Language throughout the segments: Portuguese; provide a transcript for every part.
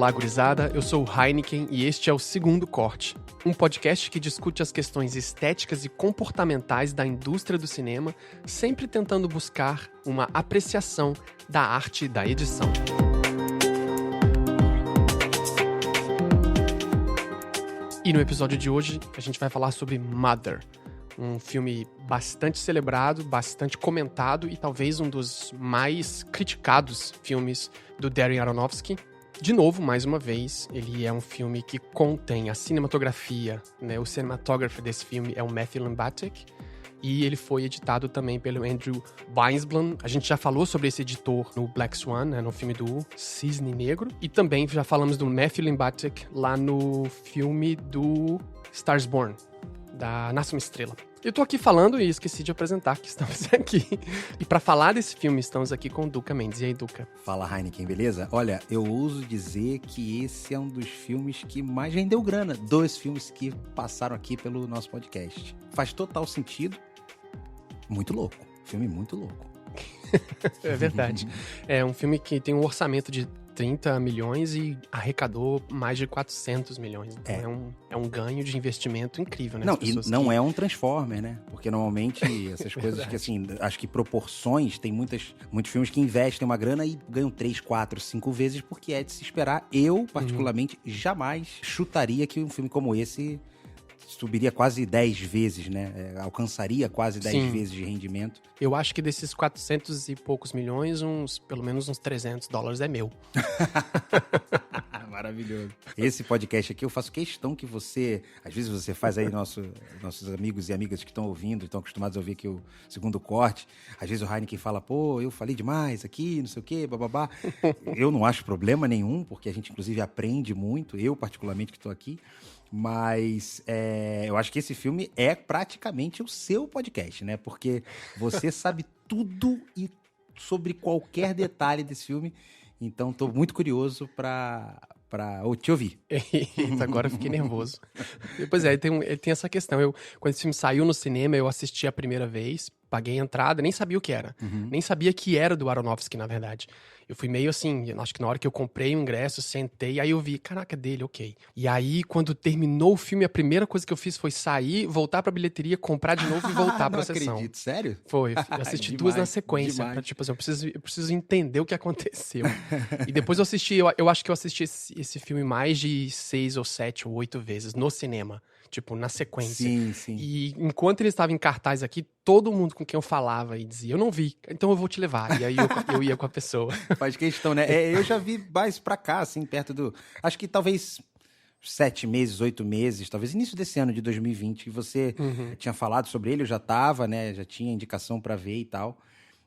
Olá, gurizada, eu sou o Heineken e este é o Segundo Corte, um podcast que discute as questões estéticas e comportamentais da indústria do cinema, sempre tentando buscar uma apreciação da arte da edição. E no episódio de hoje, a gente vai falar sobre Mother, um filme bastante celebrado, bastante comentado e talvez um dos mais criticados filmes do Darren Aronofsky. De novo, mais uma vez, ele é um filme que contém a cinematografia, né? O cinematógrafo desse filme é o Matthew Lambatek, e ele foi editado também pelo Andrew Weinsblum. A gente já falou sobre esse editor no Black Swan, né, no filme do Cisne Negro, e também já falamos do Matthew Lambatek lá no filme do Stars Born, da Nasce uma Estrela. Eu tô aqui falando e esqueci de apresentar que estamos aqui. E pra falar desse filme, estamos aqui com o Duca Mendes. E aí, Duca? Fala, Heineken, beleza? Olha, eu ouso dizer que esse é um dos filmes que mais rendeu grana. 2 filmes que passaram aqui pelo nosso podcast. Faz total sentido. Muito louco. Filme muito louco. É verdade. É um filme que tem um orçamento de 30 milhões e arrecadou mais de 400 milhões. Então é um ganho de investimento incrível, né? Não, e não é um Transformer, né? Porque normalmente essas coisas que, assim, acho que proporções, tem muitos filmes que investem uma grana e ganham 3, 4, 5 vezes, porque é de se esperar. Eu, particularmente, jamais chutaria que um filme como esse subiria quase 10 vezes, né? Alcançaria quase 10 vezes de rendimento. Eu acho que desses 400 e poucos milhões, pelo menos uns $300 é meu. Maravilhoso. Esse podcast aqui eu faço questão que você, às vezes você faz aí nossos amigos e amigas que estão ouvindo, estão acostumados a ouvir aqui o Segundo Corte. Às vezes o Heineken fala, pô, eu falei demais aqui, não sei o quê, bababá. Eu não acho problema nenhum, porque a gente inclusive aprende muito, eu particularmente que estou aqui. Mas eu acho que esse filme é praticamente o seu podcast, né? Porque você sabe tudo e sobre qualquer detalhe desse filme. Então, estou muito curioso para te ouvir. Eita, agora eu fiquei nervoso. Pois é, ele tem essa questão. Quando esse filme saiu no cinema, eu assisti a primeira vez, paguei a entrada, nem sabia o que era. Nem sabia que era do Aronofsky, na verdade. Eu fui meio assim, acho que na hora que eu comprei o ingresso, sentei, aí eu vi, caraca, dele, ok. E aí, quando terminou o filme, a primeira coisa que eu fiz foi sair, voltar pra bilheteria, comprar de novo e voltar pra sessão. Não acredito, sério? Foi, eu assisti duas na sequência. Pra, tipo assim, eu preciso entender o que aconteceu. E depois eu assisti, eu acho que eu assisti esse filme mais de 6 ou 7 ou 8 vezes no cinema. Tipo, na sequência. Sim. E enquanto ele estava em cartaz aqui, todo mundo com quem eu falava e dizia, eu não vi, então eu vou te levar. E aí eu ia com a pessoa. Faz questão, né? Eu já vi mais pra cá, assim, perto do... Acho que talvez 7 meses, 8 meses, talvez início desse ano de 2020, que você tinha falado sobre ele, eu já tava, né? Já tinha indicação pra ver e tal.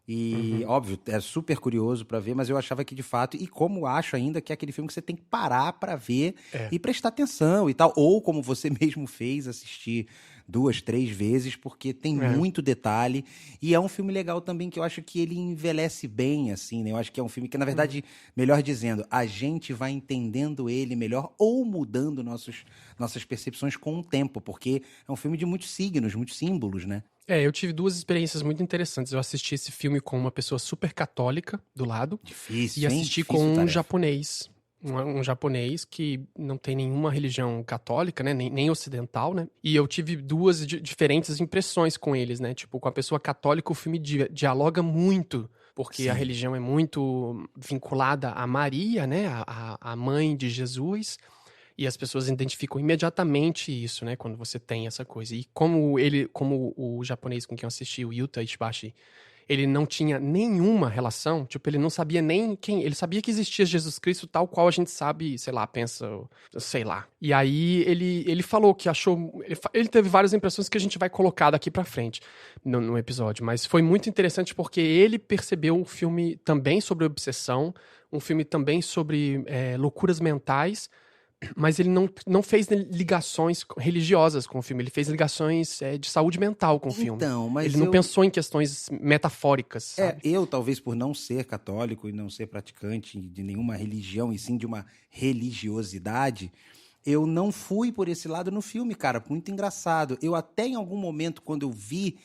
E, óbvio, é super curioso pra ver, mas eu achava que, de fato, e como acho ainda, que é aquele filme que você tem que parar pra ver e prestar atenção e tal. Ou, como você mesmo fez, assistir 2, 3 vezes, porque tem muito detalhe. E é um filme legal também, que eu acho que ele envelhece bem, assim, né? Eu acho que é um filme que, na verdade, melhor dizendo, a gente vai entendendo ele melhor ou mudando nossas percepções com o tempo, porque é um filme de muitos signos, muitos símbolos, né? Eu tive 2 experiências muito interessantes. Eu assisti esse filme com uma pessoa super católica do lado. Difícil, E assisti Difícil com um tarefa. japonês. Um japonês que não tem nenhuma religião católica, né? Nem ocidental, né? E eu tive 2 diferentes impressões com eles, né? Tipo, com a pessoa católica, o filme dialoga muito. Porque a religião é muito vinculada a Maria, né? A mãe de Jesus. E as pessoas identificam imediatamente isso, né? Quando você tem essa coisa. E como o japonês com quem eu assisti, o Yuta Ishibashi, ele não tinha nenhuma relação, tipo, ele não sabia nem quem... Ele sabia que existia Jesus Cristo tal qual a gente sabe, sei lá, pensa, sei lá. E aí ele falou que achou... Ele teve várias impressões que a gente vai colocar daqui pra frente no episódio. Mas foi muito interessante porque ele percebeu um filme também sobre obsessão, um filme também sobre loucuras mentais, mas ele não fez ligações religiosas com o filme, ele fez ligações de saúde mental com o filme. Mas ele não pensou em questões metafóricas, sabe? Eu, talvez por não ser católico e não ser praticante de nenhuma religião, e sim de uma religiosidade, eu não fui por esse lado no filme, cara. Muito engraçado. Eu até em algum momento, quando eu vi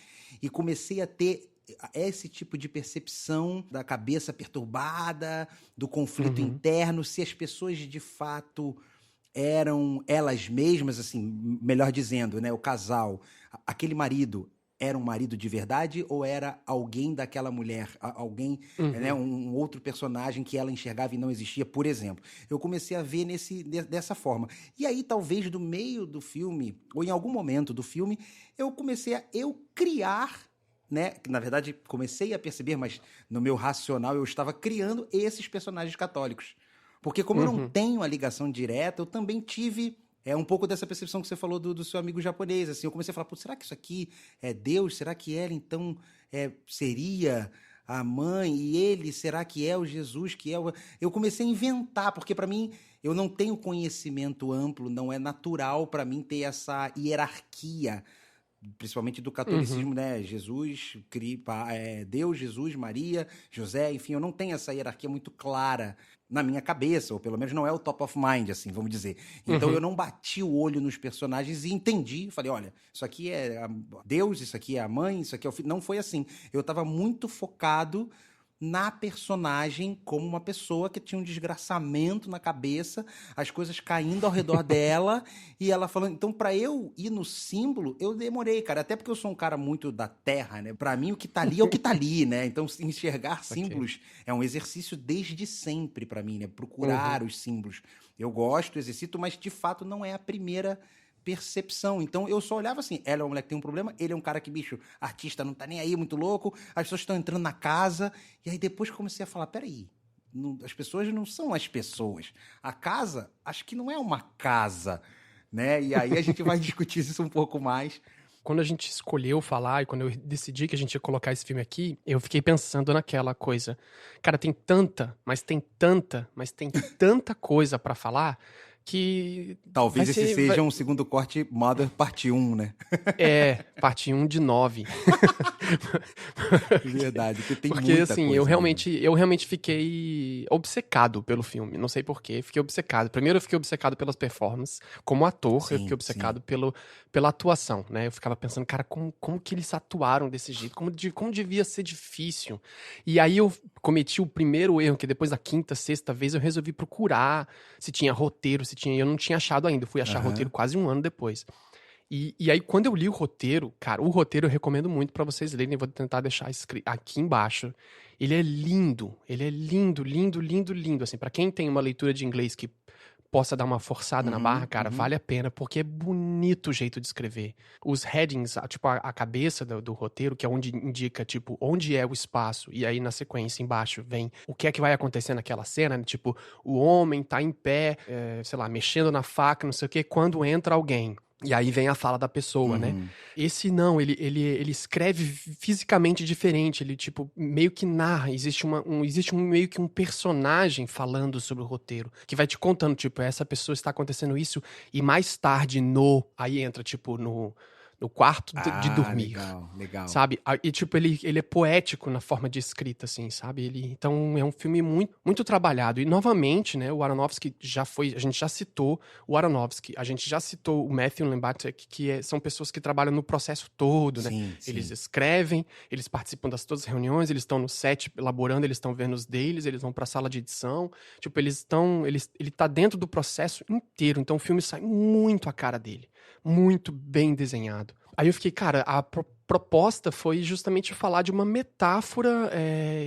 e comecei a ter esse tipo de percepção da cabeça perturbada, do conflito interno, se as pessoas de fato eram elas mesmas, assim, melhor dizendo, né, o casal, aquele marido era um marido de verdade ou era alguém daquela mulher, alguém, né, um outro personagem que ela enxergava e não existia, por exemplo. Eu comecei a ver dessa forma. E aí, talvez, do meio do filme, ou em algum momento do filme, eu comecei a criar, né, na verdade, comecei a perceber, mas no meu racional eu estava criando esses personagens católicos. Porque como eu não tenho a ligação direta, eu também tive um pouco dessa percepção que você falou do seu amigo japonês. Assim, eu comecei a falar, pô, será que isso aqui é Deus? Será que ela, então, seria a mãe? E ele, será que é o Jesus? Eu comecei a inventar, porque para mim, eu não tenho conhecimento amplo, não é natural para mim ter essa hierarquia, principalmente do catolicismo, né? Jesus, Deus, Jesus, Maria, José, enfim, eu não tenho essa hierarquia muito clara na minha cabeça, ou pelo menos não é o top of mind, assim, vamos dizer. Então eu não bati o olho nos personagens e entendi, falei, olha, isso aqui é Deus, isso aqui é a mãe, isso aqui é o filho. Não foi assim. Eu estava muito focado na personagem como uma pessoa que tinha um desgraçamento na cabeça, as coisas caindo ao redor dela, e ela falando... Então, pra eu ir no símbolo, eu demorei, cara. Até porque eu sou um cara muito da terra, né? Pra mim, o que tá ali é o que tá ali, né? Então, enxergar símbolos é um exercício desde sempre pra mim, né? Procurar os símbolos. Eu gosto, exercito, mas, de fato, não é a primeira percepção. Então eu só olhava assim, ela é uma mulher que tem um problema, ele é um cara que, bicho, artista não tá nem aí, muito louco, as pessoas estão entrando na casa, e aí depois que eu comecei a falar, peraí, as pessoas não são as pessoas. A casa, acho que não é uma casa, né? E aí a gente vai discutir isso um pouco mais. Quando a gente escolheu falar e quando eu decidi que a gente ia colocar esse filme aqui, eu fiquei pensando naquela coisa. Cara, tem tanta coisa pra falar que... Talvez esse seja um segundo corte Mother parte 1, né? Parte 1 de 9. Verdade, porque tem porque, muita assim, coisa. eu realmente fiquei obcecado pelo filme. Não sei porquê, fiquei obcecado. Primeiro eu fiquei obcecado pelas performances. Como ator, eu fiquei obcecado pela atuação, né? Eu ficava pensando, cara, como que eles atuaram desse jeito? Como devia ser difícil? E aí eu cometi o primeiro erro, que depois da quinta, sexta vez, eu resolvi procurar se tinha roteiro, eu não tinha achado ainda. Eu fui achar roteiro quase um ano depois. E aí, quando eu li o roteiro, cara, o roteiro eu recomendo muito pra vocês lerem, vou tentar deixar aqui embaixo. Ele é lindo, lindo, lindo, assim, pra quem tem uma leitura de inglês que possa dar uma forçada na barra, cara, vale a pena, porque é bonito o jeito de escrever. Os headings, tipo, a cabeça do roteiro, que é onde indica, tipo, onde é o espaço, e aí na sequência embaixo vem o que é que vai acontecer naquela cena, né? Tipo, o homem tá em pé, sei lá, mexendo na faca, não sei o quê, quando entra alguém. E aí vem a fala da pessoa, né? Esse não, ele escreve fisicamente diferente, ele, tipo, meio que narra, existe meio que um personagem falando sobre o roteiro, que vai te contando, tipo, essa pessoa está acontecendo isso, e mais tarde aí entra, tipo, no quarto de dormir. Legal. Sabe? E, tipo, ele é poético na forma de escrita, assim, sabe? Então, é um filme muito, muito trabalhado. E, novamente, né, o Aronofsky a gente já citou o Aronofsky, a gente já citou o Matthew Lembatek, são pessoas que trabalham no processo todo, né? Sim. Eles escrevem, eles participam das todas as reuniões, eles estão no set elaborando, eles estão vendo os deles, eles vão pra sala de edição. Tipo, ele tá dentro do processo inteiro. Então, o filme sai muito a cara dele. Muito bem desenhado. Aí eu fiquei, cara, a proposta foi justamente falar de uma metáfora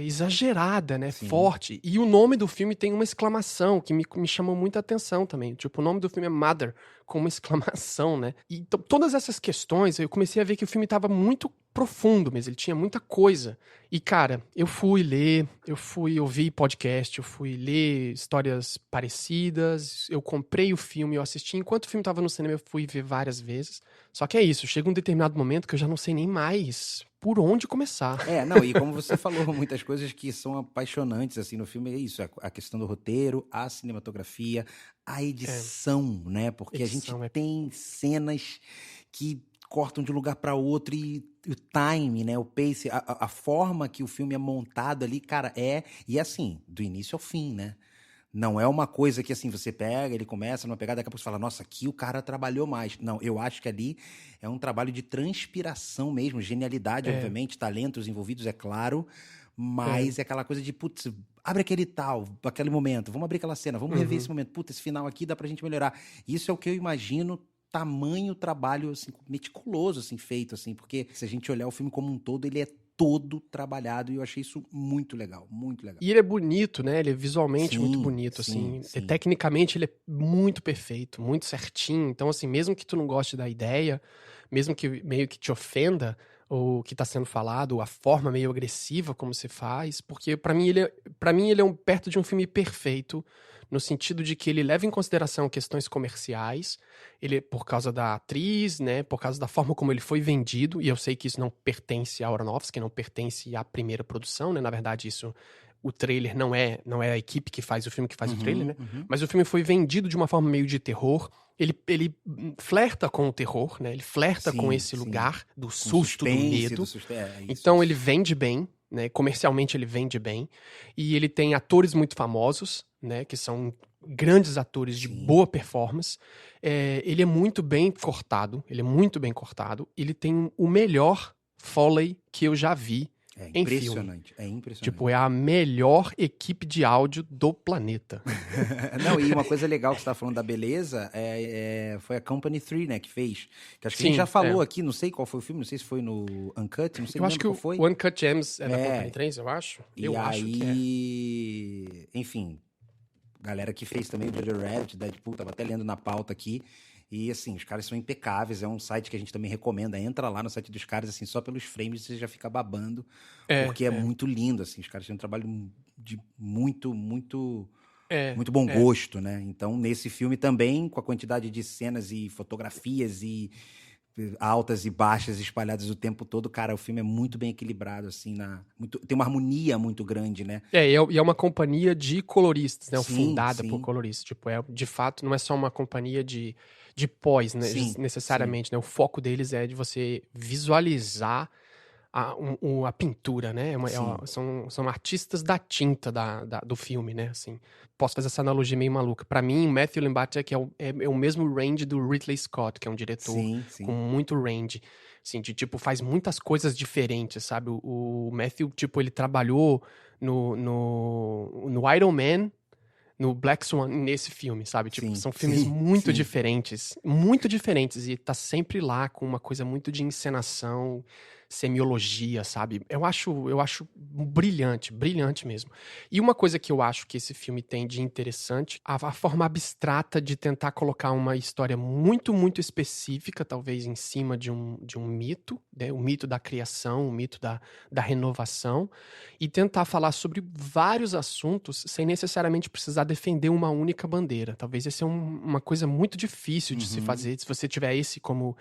exagerada, né? Sim. Forte. E o nome do filme tem uma exclamação que me chamou muita atenção também. Tipo, o nome do filme é Mother, com uma exclamação, né? E então, todas essas questões, eu comecei a ver que o filme tava muito profundo mesmo, ele tinha muita coisa. E, cara, eu fui ler, eu fui ouvir podcast, eu fui ler histórias parecidas, eu comprei o filme, eu assisti. Enquanto o filme tava no cinema, eu fui ver várias vezes. Só que é isso, chega um determinado momento que eu já não sei nem mais por onde começar. E como você falou, muitas coisas que são apaixonantes, assim, no filme é isso, a questão do roteiro, a cinematografia, a edição, né? Porque a gente tem cenas que cortam de um lugar para outro e o time, né? O pace, a forma que o filme é montado ali, cara, e assim, do início ao fim, né? Não é uma coisa que, assim, você pega, ele começa numa pegada, daqui a pouco você fala, nossa, aqui o cara trabalhou mais. Não, eu acho que ali é um trabalho de transpiração mesmo, genialidade, obviamente, talentos envolvidos, é claro, mas é aquela coisa de, putz, abre aquele momento, vamos abrir aquela cena, vamos rever esse momento, putz, esse final aqui dá pra gente melhorar. Isso é o que eu imagino, tamanho trabalho, assim, meticuloso, assim, feito, assim, porque se a gente olhar o filme como um todo, ele é todo trabalhado e eu achei isso muito legal, muito legal. E ele é bonito, né? Ele é visualmente muito bonito, assim. Tecnicamente ele é muito perfeito, muito certinho. Então, assim, mesmo que tu não goste da ideia, mesmo que meio que te ofenda o que tá sendo falado, a forma meio agressiva como se faz, porque pra mim ele é perto de um filme perfeito, no sentido de que ele leva em consideração questões comerciais, ele, por causa da atriz, né, por causa da forma como ele foi vendido, e eu sei que isso não pertence a Aronofsky, não pertence à primeira produção, né, na verdade o trailer não é a equipe que faz o filme que faz o trailer, né, mas o filme foi vendido de uma forma meio de terror, ele flerta com o terror, né, ele flerta com esse lugar do susto, do medo, então ele vende bem, né, comercialmente ele vende bem, e ele tem atores muito famosos, né, que são grandes atores de boa performance. Ele é muito bem cortado, ele tem o melhor Foley que eu já vi em filme. É impressionante. Tipo, é a melhor equipe de áudio do planeta. Não, e uma coisa legal que você tá falando da beleza, foi a Company 3, né, que fez. Que acho que a gente já falou aqui, não sei qual foi o filme, não sei se foi no Uncut, não sei eu acho que qual foi. O Uncut Gems é da Company 3, eu acho. Eu acho que enfim, galera que fez também o Jojo Rabbit, Deadpool, tava até lendo na pauta aqui. E, assim, os caras são impecáveis. É um site que a gente também recomenda. Entra lá no site dos caras, assim, só pelos frames você já fica babando. Porque é muito lindo, assim. Os caras têm um trabalho de muito bom gosto, né? Então, nesse filme também, com a quantidade de cenas e fotografias e altas e baixas espalhadas o tempo todo, cara, o filme é muito bem equilibrado, assim, tem uma harmonia muito grande, né? E é uma companhia de coloristas, né? Fundada por coloristas. Tipo, de fato, não é só uma companhia de pós, né? Necessariamente, né? O foco deles é de você visualizar a pintura, né? São artistas da tinta do filme, né? Assim, posso fazer essa analogia meio maluca. Pra mim, Matthew Limbacher é o mesmo range do Ridley Scott, que é um diretor com muito range. Assim, de, tipo, faz muitas coisas diferentes, sabe? O Matthew, tipo, ele trabalhou no Iron Man, no Black Swan, nesse filme, sabe? Tipo, são filmes muito diferentes, e tá sempre lá com uma coisa muito de encenação, semiologia, sabe? Eu acho brilhante mesmo. E uma coisa que eu acho que esse filme tem de interessante, a forma abstrata de tentar colocar uma história muito, muito específica, talvez em cima de um mito, né? O mito da criação, o mito da renovação, e tentar falar sobre vários assuntos sem necessariamente precisar defender uma única bandeira. Talvez essa é uma coisa muito difícil de se fazer, se você tiver esse como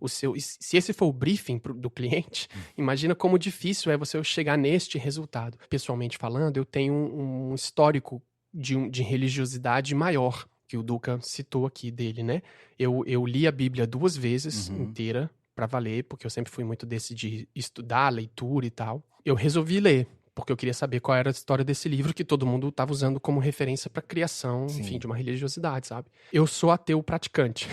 se esse for o briefing do cliente, imagina como difícil é você chegar neste resultado. Pessoalmente falando, eu tenho um histórico de religiosidade maior, que o Duca citou aqui dele, né? Eu li a Bíblia 2 vezes inteira, pra valer, porque eu sempre fui muito desse de estudar, leitura e tal. Eu resolvi ler, porque eu queria saber qual era a história desse livro que todo mundo estava usando como referência para criação, enfim, de uma religiosidade, sabe? Eu sou ateu praticante.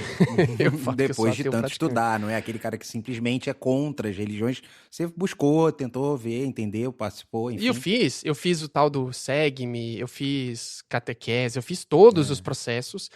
Depois de tanto estudar, não é aquele cara que simplesmente é contra as religiões. Você buscou, tentou ver, entendeu, participou, enfim. E eu fiz o tal do segue-me, eu fiz catequese, eu fiz todos os processos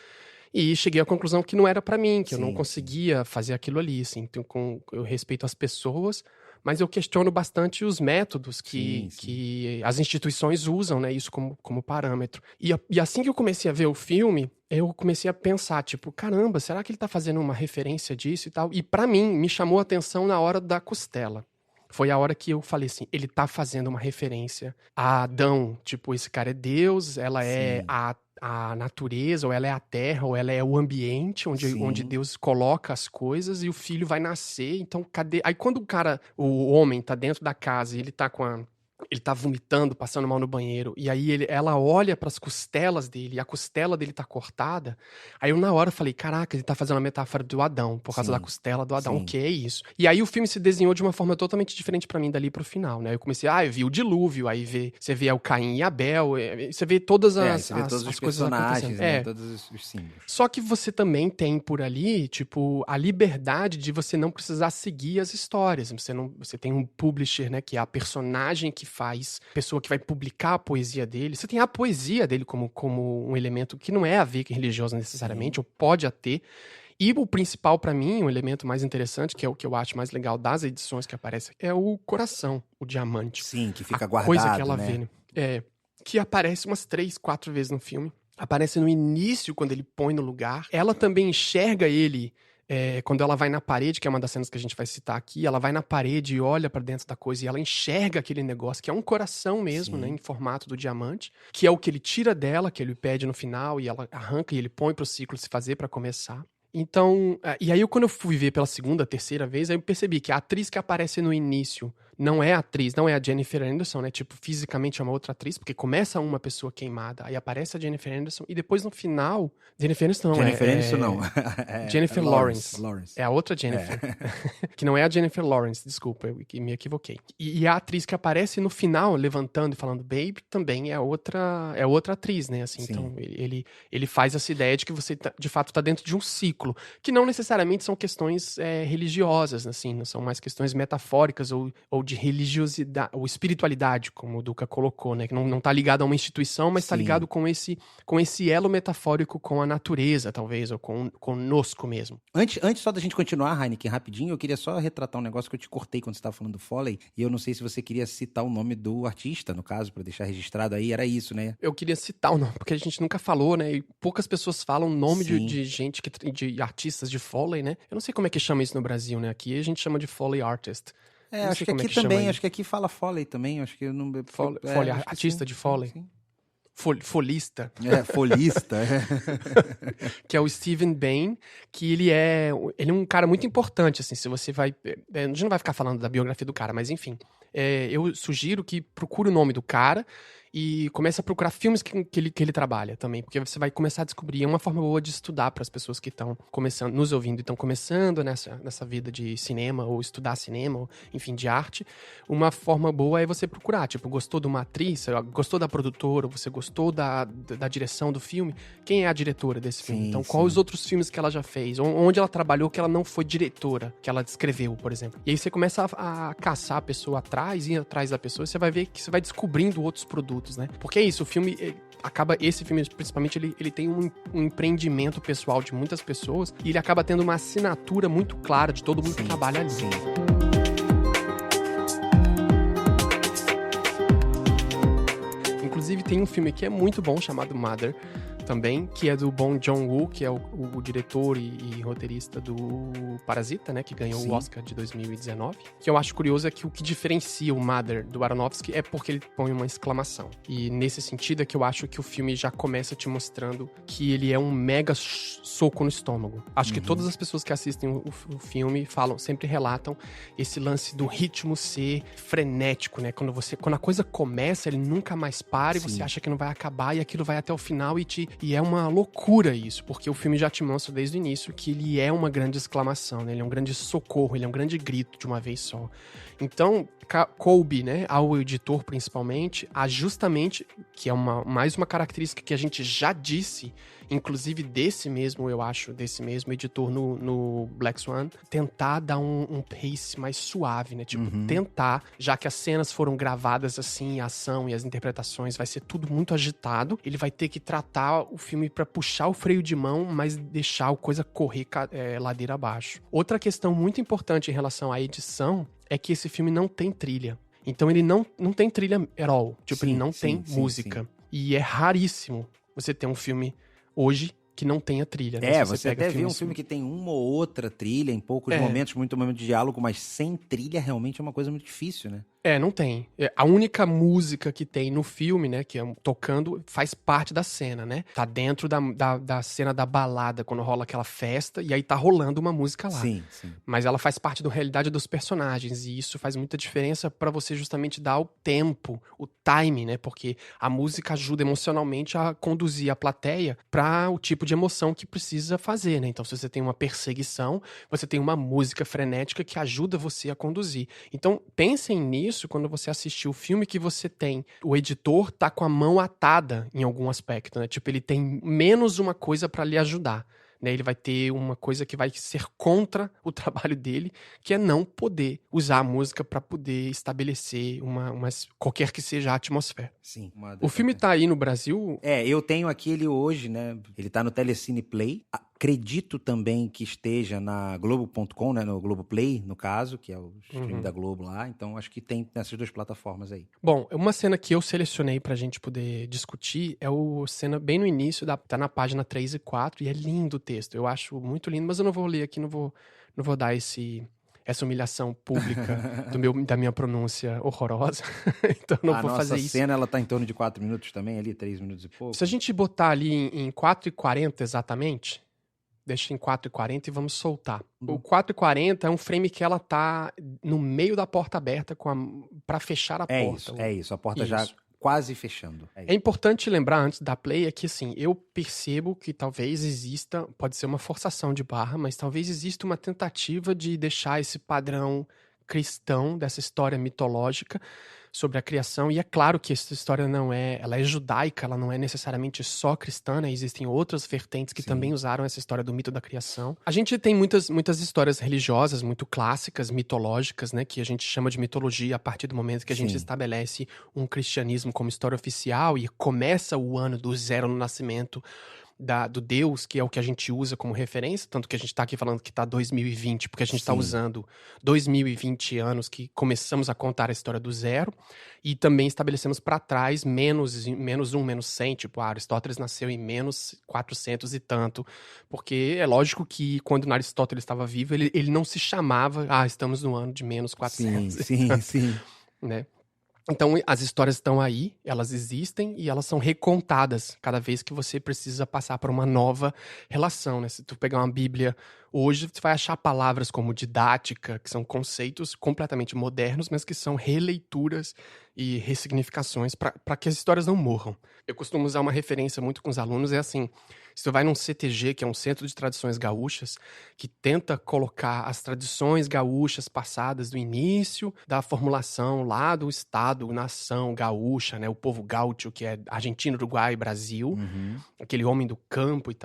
e cheguei à conclusão que não era para mim, que eu não conseguia fazer aquilo ali, assim. Então, eu respeito as pessoas, mas eu questiono bastante os métodos que as instituições usam, né, isso como parâmetro. E assim que eu comecei a ver o filme, eu comecei a pensar, tipo, caramba, será que ele tá fazendo uma referência disso e tal? E pra mim, me chamou a atenção na hora da costela. Foi a hora que eu falei assim, ele tá fazendo uma referência a Adão, tipo, esse cara é Deus, ela é a natureza, ou ela é a terra, ou ela é o ambiente onde Deus coloca as coisas e o filho vai nascer, então cadê? Aí quando o homem tá dentro da casa e ele tá com ele tá vomitando, passando mal no banheiro, e aí ela olha pras costelas dele, e a costela dele tá cortada. Aí eu na hora falei, caraca, ele tá fazendo a metáfora do Adão, por causa da costela do Adão. O que é isso? E aí o filme se desenhou de uma forma totalmente diferente pra mim dali pro final, né? Eu comecei, eu vi o dilúvio, aí você vê o Caim e Abel, você vê todas você vê todos as os coisas personagens, acontecendo. né? Todos os símbolos. Só que você também tem por ali, tipo, a liberdade de você não precisar seguir as histórias. Você tem um publisher, né, que é a personagem que faz, pessoa que vai publicar a poesia dele. Você tem a poesia dele como um elemento que não é a ver com religiosa necessariamente, ou pode ter. E o principal pra mim, o elemento mais interessante, que é o que eu acho mais legal das edições que aparecem, é o coração, o diamante. Sim, que fica a guardado, coisa que ela né? vê, né? Que aparece umas 3, 4 vezes no filme. Aparece no início, quando ele põe no lugar. Ela também enxerga ele quando ela vai na parede, que é uma das cenas que a gente vai citar aqui. Ela vai na parede e olha pra dentro da coisa e ela enxerga aquele negócio, que é um coração mesmo, né, em formato do diamante, que é o que ele tira dela, que ele pede no final, e ela arranca e ele põe pro ciclo se fazer pra começar. Então, e aí quando eu fui ver pela segunda, terceira vez, aí eu percebi que a atriz que aparece no início não é a atriz, não é a Jennifer Anderson, né? Tipo, fisicamente é uma outra atriz, porque começa uma pessoa queimada, aí aparece a Jennifer Anderson, e depois no final, Jennifer Anderson não, Jennifer Anderson não. Jennifer Lawrence. Lawrence. É a outra Jennifer. Que não é a Jennifer Lawrence, desculpa, eu me equivoquei. E a atriz que aparece no final, levantando e falando baby, também é outra atriz, né? Assim, então, ele faz essa ideia de que você, de fato, tá dentro de um ciclo, que não necessariamente são questões religiosas, assim, não são mais questões metafóricas ou de religiosidade, ou espiritualidade, como o Duca colocou, né? Que não tá ligado a uma instituição, mas tá ligado com esse elo metafórico com a natureza, talvez, ou conosco mesmo. Antes só da gente continuar, Heineken, rapidinho, eu queria só retratar um negócio que eu te cortei quando você estava falando do Foley, e eu não sei se você queria citar o nome do artista, no caso, para deixar registrado aí, era isso, né? Eu queria citar o nome, porque a gente nunca falou, né? E poucas pessoas falam o nome de gente, de artistas de Foley, né? Eu não sei como é que chama isso no Brasil, né? Aqui a gente chama de Foley Artist. Acho que aqui também, acho que aqui fala Foley também, acho que eu não... Foley, artista de Foley. Sim. Folista. Folista. Que é o Stephen Bain, que ele é um cara muito importante, assim, se você vai... A gente não vai ficar falando da biografia do cara, mas enfim. Eu sugiro que procure o nome do cara e comece a procurar filmes que ele trabalha também, porque você vai começar a descobrir. É uma forma boa de estudar para as pessoas que estão começando, nos ouvindo e estão começando nessa vida de cinema, ou estudar cinema, ou, enfim, de arte. Uma forma boa é você procurar, tipo, gostou de uma atriz, gostou da produtora, você gostou da direção do filme, quem é a diretora desse filme? Então, quais os outros filmes que ela já fez? Onde ela trabalhou que ela não foi diretora, que ela escreveu, por exemplo. E aí você começa a caçar a pessoa atrás, ir atrás da pessoa, e você vai ver que você vai descobrindo outros produtos, né? Porque é isso, o filme esse filme, principalmente, ele tem um empreendimento pessoal de muitas pessoas, e ele acaba tendo uma assinatura muito clara de todo mundo que trabalha ali. Inclusive, tem um filme que é muito bom, chamado Mother, também, que é do Bong Joon-ho, que é o diretor e roteirista do Parasita, né, que ganhou o Oscar de 2019. Que eu acho curioso é que o que diferencia o Mother do Aronofsky é porque ele põe uma exclamação. E nesse sentido é que eu acho que o filme já começa te mostrando que ele é um mega soco no estômago. Acho que todas as pessoas que assistem o filme sempre relatam esse lance do ritmo ser frenético, né? Quando a coisa começa, ele nunca mais para e você acha que não vai acabar e aquilo vai até o final e é uma loucura isso, porque o filme já te mostra desde o início que ele é uma grande exclamação, né? Ele é um grande socorro, ele é um grande grito de uma vez só. Então, coube, né, ao editor principalmente, justamente, que é mais uma característica que a gente já disse, inclusive desse mesmo editor no Black Swan, tentar dar um pace mais suave, né? Tipo, tentar, já que as cenas foram gravadas assim, a ação e as interpretações, vai ser tudo muito agitado, ele vai ter que tratar o filme pra puxar o freio de mão, mas deixar a coisa correr ladeira abaixo. Outra questão muito importante em relação à edição é que esse filme não tem trilha. Então ele não tem trilha at all. Tipo, ele não tem música. E é raríssimo você ter um filme hoje que não tenha trilha. Né? Você até vê um filme que tem uma ou outra trilha, em poucos momentos, muito momento de diálogo, mas sem trilha realmente é uma coisa muito difícil, né? Não tem. A única música que tem no filme, né, que é tocando, faz parte da cena, né? Tá dentro da cena da balada, quando rola aquela festa, e aí tá rolando uma música lá. Sim, sim. Mas ela faz parte da realidade dos personagens, e isso faz muita diferença pra você justamente dar o tempo, o time, né? Porque a música ajuda emocionalmente a conduzir a plateia pra o tipo de emoção que precisa fazer, né? Então, se você tem uma perseguição, você tem uma música frenética que ajuda você a conduzir. Então, pensem nisso quando você assistir o filme, que você tem o editor tá com a mão atada em algum aspecto, né? Tipo, ele tem menos uma coisa pra lhe ajudar, né? Ele vai ter uma coisa que vai ser contra o trabalho dele, que é não poder usar a música pra poder estabelecer qualquer que seja a atmosfera. Sim. O filme tá aí no Brasil? Eu tenho aqui ele hoje, né? Ele tá no Telecine Play. Acredito também que esteja na Globo.com, né? No Globoplay, no caso, que é o stream da Globo lá. Então, acho que tem nessas duas plataformas aí. Bom, uma cena que eu selecionei pra gente poder discutir é a cena bem no início, tá na página 3 e 4, e é lindo o texto. Eu acho muito lindo, mas eu não vou ler aqui, não vou dar essa humilhação pública da minha pronúncia horrorosa. Então eu não vou fazer isso. A cena, ela tá em torno de 4 minutos também, ali, 3 minutos e pouco. Se a gente botar ali em 4:40 exatamente, deixa em 4:40 e vamos soltar. O 4:40 é um frame que ela tá no meio da porta aberta pra fechar a porta. É isso. A porta já quase fechando. É importante lembrar antes da play é que, assim, eu percebo que talvez exista, pode ser uma forçação de barra, mas talvez exista uma tentativa de deixar esse padrão cristão dessa história mitológica sobre a criação, e é claro que essa história ela é judaica, ela não é necessariamente só cristã, né? Existem outras vertentes que também usaram essa história do mito da criação. A gente tem muitas histórias religiosas muito clássicas, mitológicas, né? Que a gente chama de mitologia a partir do momento que a gente estabelece um cristianismo como história oficial e começa o ano do zero no nascimento do Deus, que é o que a gente usa como referência, tanto que a gente tá aqui falando que tá 2020, porque a gente tá usando 2020 anos que começamos a contar a história do zero, e também estabelecemos para trás menos 1, menos 100, tipo, Aristóteles nasceu em menos 400 e tanto, porque é lógico que quando Aristóteles estava vivo, ele não se chamava, estamos no ano de menos 400. Sim. Né? Então, as histórias estão aí, elas existem e elas são recontadas cada vez que você precisa passar por uma nova relação, né? Se tu pegar uma Bíblia hoje, você vai achar palavras como didática, que são conceitos completamente modernos, mas que são releituras e ressignificações para que as histórias não morram. Eu costumo usar uma referência muito com os alunos, é assim, se tu vai num CTG, que é um Centro de Tradições Gaúchas, que tenta colocar as tradições gaúchas passadas do início da formulação lá do estado, nação gaúcha, né? O povo gaúcho, que é Argentina, Uruguai, Brasil, aquele homem do campo e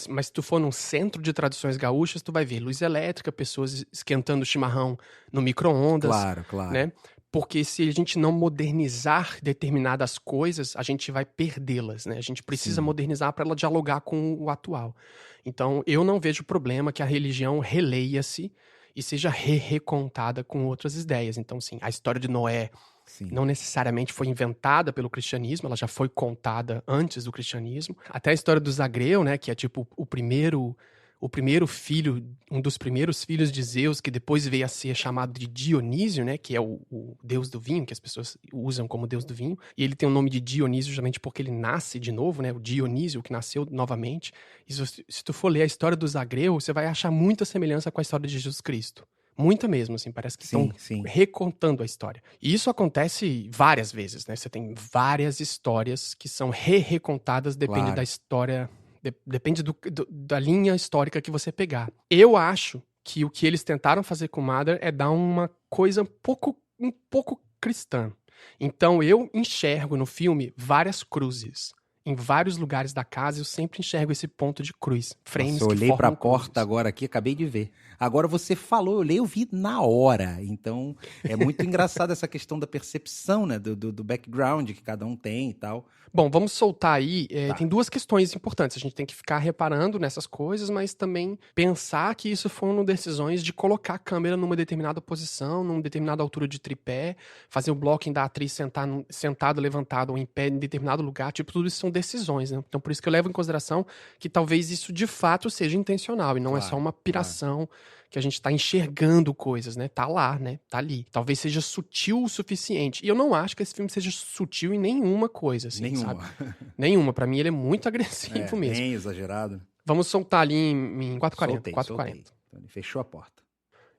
mas se tu for num Centro de Tradições Gaúchas, tu vai ver luz elétrica, pessoas esquentando chimarrão no micro-ondas. Claro. Né? Porque se a gente não modernizar determinadas coisas, a gente vai perdê-las, né? A gente precisa modernizar para ela dialogar com o atual. Então, eu não vejo problema que a religião releia-se e seja recontada com outras ideias. Então, sim, a história de Noé não necessariamente foi inventada pelo cristianismo, ela já foi contada antes do cristianismo. Até a história do Zagreu, né, que é tipo o primeiro filho, um dos primeiros filhos de Zeus, que depois veio a ser chamado de Dionísio, né, que é o deus do vinho, que as pessoas usam como deus do vinho. E ele tem o nome de Dionísio justamente porque ele nasce de novo, né, o Dionísio, que nasceu novamente. E se tu for ler a história do Zagreu, você vai achar muita semelhança com a história de Jesus Cristo. Muita mesmo, assim, parece que estão recontando a história. E isso acontece várias vezes, né? Você tem várias histórias que são recontadas, depende da história, depende da linha histórica que você pegar. Eu acho que o que eles tentaram fazer com Mother é dar uma coisa um pouco cristã. Então eu enxergo no filme várias cruzes. Em vários lugares da casa eu sempre enxergo esse ponto de cruz. Frames. Nossa, eu olhei pra porta agora aqui, acabei de ver. Agora você falou, eu vi na hora. Então, é muito engraçado essa questão da percepção, né? Do background que cada um tem e tal. Bom, vamos soltar aí. Tem duas questões importantes. A gente tem que ficar reparando nessas coisas, mas também pensar que isso foram decisões de colocar a câmera numa determinada posição, numa determinada altura de tripé, fazer o blocking da atriz sentada, levantada ou em pé em determinado lugar. Tipo, tudo isso são decisões, né? Então por isso que eu levo em consideração que talvez isso de fato seja intencional e não é só uma piração que a gente tá enxergando coisas, né? Tá lá, né? Tá ali. Talvez seja sutil o suficiente. E eu não acho que esse filme seja sutil em nenhuma coisa, assim, sabe? Nenhuma. Pra mim ele é muito agressivo mesmo. Bem exagerado. Vamos soltar ali em 440. 440. Então ele fechou a porta.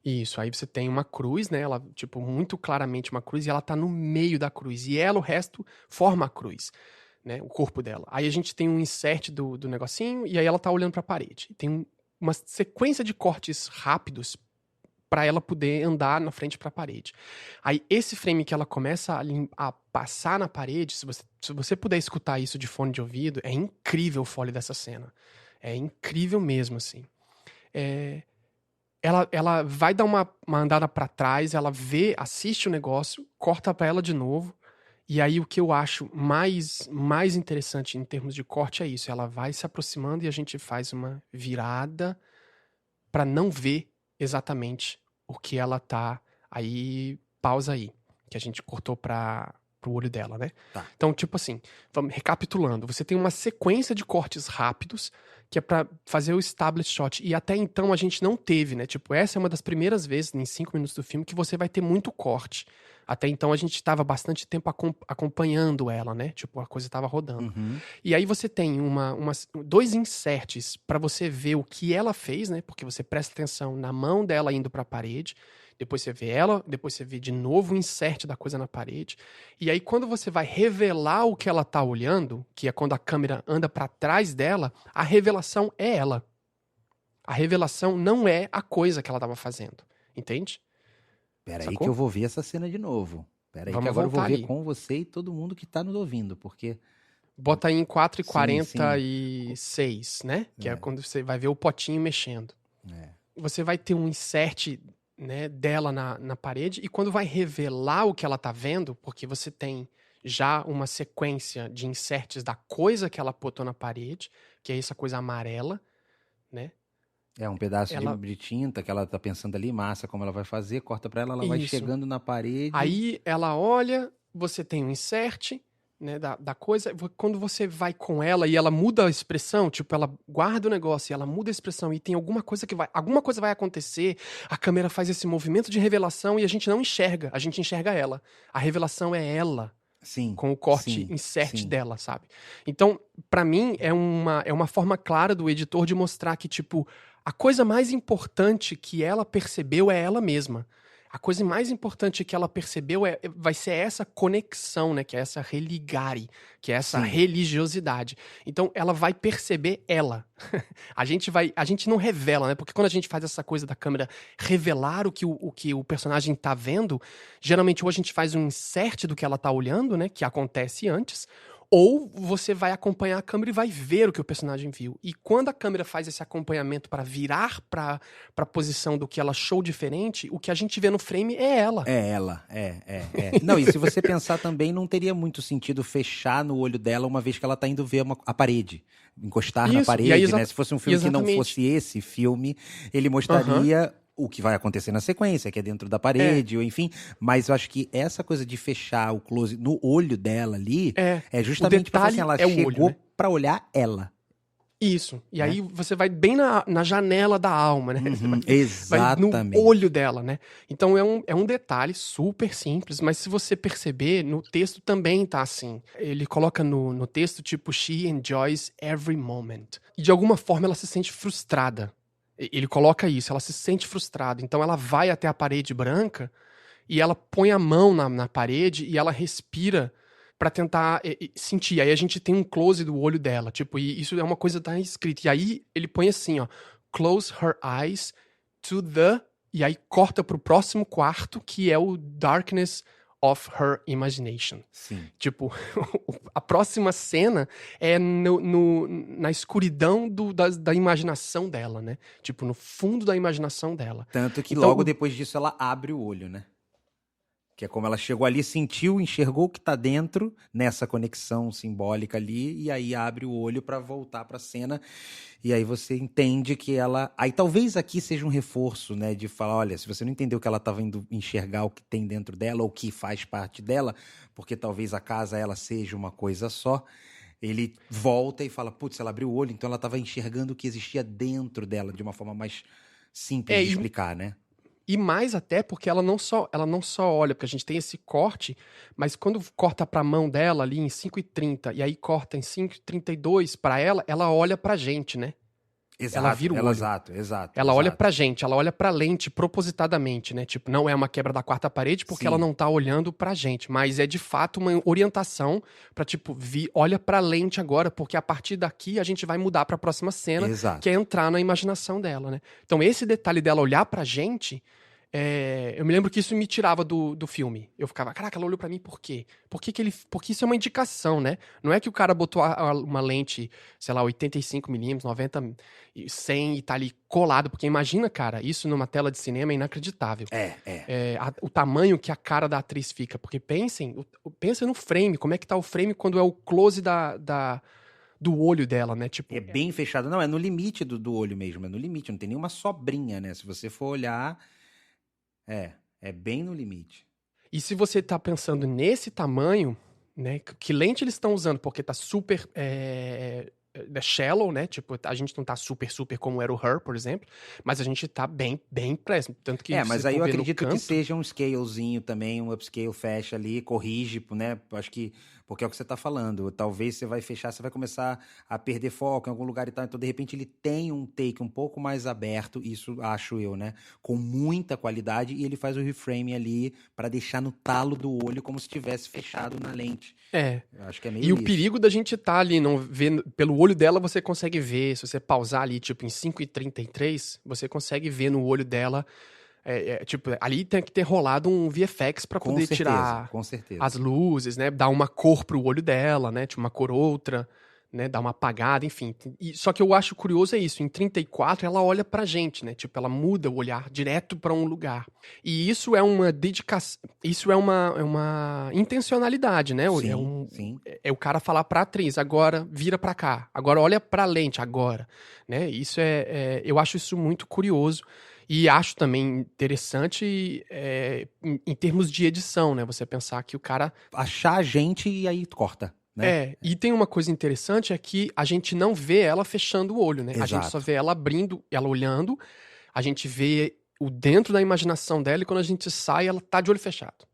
Isso, aí você tem uma cruz, né? Ela, tipo, muito claramente uma cruz, e ela tá no meio da cruz. E ela, o resto, forma a cruz, né? O corpo dela. Aí a gente tem um insert do negocinho, e aí ela tá olhando pra parede. Tem uma sequência de cortes rápidos pra ela poder andar na frente pra parede. Aí esse frame que ela começa a passar na parede, se você puder escutar isso de fone de ouvido, é incrível o fole dessa cena. É incrível mesmo, assim. Ela vai dar uma andada pra trás, ela assiste o negócio, corta pra ela de novo. E aí o que eu acho mais interessante em termos de corte é isso. Ela vai se aproximando e a gente faz uma virada pra não ver exatamente o que ela tá. Aí, pausa aí, que a gente cortou pro olho dela, né? Tá. Então, tipo assim, vamos recapitulando. Você tem uma sequência de cortes rápidos que é pra fazer o establish shot. E até então a gente não teve, né? Tipo, essa é uma das primeiras vezes em 5 minutos do filme que você vai ter muito corte. Até então a gente tava bastante tempo acompanhando ela, né? Tipo, a coisa tava rodando. Uhum. E aí você tem dois inserts pra você ver o que ela fez, né? Porque você presta atenção na mão dela indo pra parede. Depois você vê ela, depois você vê de novo o insert da coisa na parede. E aí quando você vai revelar o que ela tá olhando, que é quando a câmera anda pra trás dela, a revelação é ela. A revelação não é a coisa que ela tava fazendo. Entende? Peraí Sacou? que eu vou ver essa cena de novo. Peraí Vamos que agora eu vou voltar ver ali. com você e todo mundo que tá nos ouvindo, porque... Bota aí em Sim, 4h46, né? Que é quando você vai ver o potinho mexendo. É. Você vai ter um insert, né, dela na parede, e quando vai revelar o que ela tá vendo, porque você tem já uma sequência de inserts da coisa que ela botou na parede, que é essa coisa amarela, né? É um pedaço Ela... de tinta que ela tá pensando ali, massa, como ela vai fazer, corta pra ela, ela vai Isso. chegando na parede. Aí ela olha, você tem um insert, né, da coisa. Quando você vai com ela e ela muda a expressão, tipo, ela guarda o negócio e ela muda a expressão e tem alguma coisa vai acontecer, a câmera faz esse movimento de revelação e a gente não enxerga, a gente enxerga ela. A revelação é ela. Sim. Com o corte insert dela, sabe? Então, pra mim, é uma forma clara do editor de mostrar que, tipo, a coisa mais importante que ela percebeu é ela mesma. A coisa mais importante que ela percebeu vai ser essa conexão, né? Que é essa religare, que é essa religiosidade. Então, ela vai perceber ela. A gente não revela, né? Porque quando a gente faz essa coisa da câmera revelar o que o personagem tá vendo, geralmente ou a gente faz um insert do que ela tá olhando, né? Que acontece antes, ou você vai acompanhar a câmera e vai ver o que o personagem viu. E quando a câmera faz esse acompanhamento para virar pra posição do que ela achou diferente, o que a gente vê no frame é ela. É ela, Não, e se você pensar também, não teria muito sentido fechar no olho dela uma vez que ela tá indo ver a parede. Encostar na parede, aí, né? Se fosse um filme que não fosse esse filme, ele mostraria... o que vai acontecer na sequência, que é dentro da parede, ou enfim. Mas eu acho que essa coisa de fechar o close no olho dela ali é justamente pra assim, ela chegou olho, né? pra olhar ela. Isso. E aí você vai bem na janela da alma, né? Exatamente. Vai no olho dela, né? Então é um detalhe super simples, mas se você perceber, no texto também tá assim. Ele coloca no texto, tipo, she enjoys every moment. E de alguma forma ela se sente frustrada. Ele coloca isso, ela se sente frustrada. Então ela vai até a parede branca e ela põe a mão na parede e ela respira pra tentar sentir. Aí a gente tem um close do olho dela, tipo, e isso é uma coisa que tá escrito. E aí ele põe assim, ó, close her eyes to the... E aí corta pro próximo quarto, que é o darkness of her imagination. Sim. Tipo, a próxima cena é na escuridão da imaginação dela, né? Tipo, no fundo da imaginação dela. Tanto que então, logo depois disso ela abre o olho, né? Que é como ela chegou ali, sentiu, enxergou o que tá dentro, nessa conexão simbólica ali, e aí abre o olho pra voltar pra cena, e aí você entende que ela... Aí talvez aqui seja um reforço, né, de falar, olha, se você não entendeu que ela tava indo enxergar o que tem dentro dela, ou o que faz parte dela, porque talvez a casa ela seja uma coisa só, ele volta e fala, putz, ela abriu o olho, então ela estava enxergando o que existia dentro dela, de uma forma mais simples de explicar, né? E mais até porque ela não só olha, porque a gente tem esse corte, mas quando corta pra mão dela ali em 5:30 e aí corta em 5:32 pra ela, ela olha pra gente, né? Ela vira o olho. Exato. Ela olha pra gente, ela olha pra lente propositadamente, né? Tipo, não é uma quebra da quarta parede porque Sim. ela não tá olhando pra gente, mas é de fato uma orientação pra tipo, olha pra lente agora, porque a partir daqui a gente vai mudar pra próxima cena, Exato. que é entrar na imaginação dela, né? Então esse detalhe dela olhar pra gente, eu me lembro que isso me tirava do filme. Eu ficava, caraca, ela olhou pra mim por quê? Porque isso é uma indicação, né? Não é que o cara botou uma lente, sei lá, 85mm, 90, 100 e tá ali colado. Porque imagina, cara, isso numa tela de cinema é inacreditável. O tamanho que a cara da atriz fica. Porque pensem no frame, como é que tá o frame quando é o close do olho dela, né? Tipo, é bem fechado. Não, é no limite do olho mesmo, é no limite. Não tem nenhuma sobrinha, né? Se você for olhar... É bem no limite. E se você tá pensando nesse tamanho, né? Que lente eles estão usando? Porque tá super shallow, né? Tipo, a gente não tá super como era o Her, por exemplo. Mas a gente tá bem próximo. Tanto que mas se aí for eu ver no acredito que canto, seja um scalezinho também, um upscale fecha ali, corrige, né? Acho que, porque é o que você tá falando. Talvez você vai fechar, você vai começar a perder foco em algum lugar e tal. Então, de repente, ele tem um take um pouco mais aberto, isso acho eu, né? Com muita qualidade, e ele faz o reframe ali pra deixar no talo do olho como se tivesse fechado na lente. Eu acho que é meio E o isso. perigo da gente tá ali, não ver, pelo olho dela você consegue ver, se você pausar ali, tipo, em 5:33, você consegue ver no olho dela, tipo, ali tem que ter rolado um VFX pra Com poder certeza, tirar com certeza. as luzes, né, dar uma cor pro olho dela, né, tipo, uma cor outra, né, dar uma apagada, enfim. Só que eu acho curioso é isso, em 34 ela olha pra gente, né, tipo, ela muda o olhar direto pra um lugar. E isso é uma dedicação, isso é uma intencionalidade, né, Sim. é o cara falar pra atriz, agora vira pra cá, agora olha pra lente, agora, né, isso eu acho isso muito curioso. E acho também interessante em termos de edição, né? Você pensar que o cara... Achar a gente e aí corta, né? E tem uma coisa interessante, é que a gente não vê ela fechando o olho, né? Exato. A gente só vê ela abrindo, ela olhando, a gente vê o dentro da imaginação dela e quando a gente sai, ela tá de olho fechado.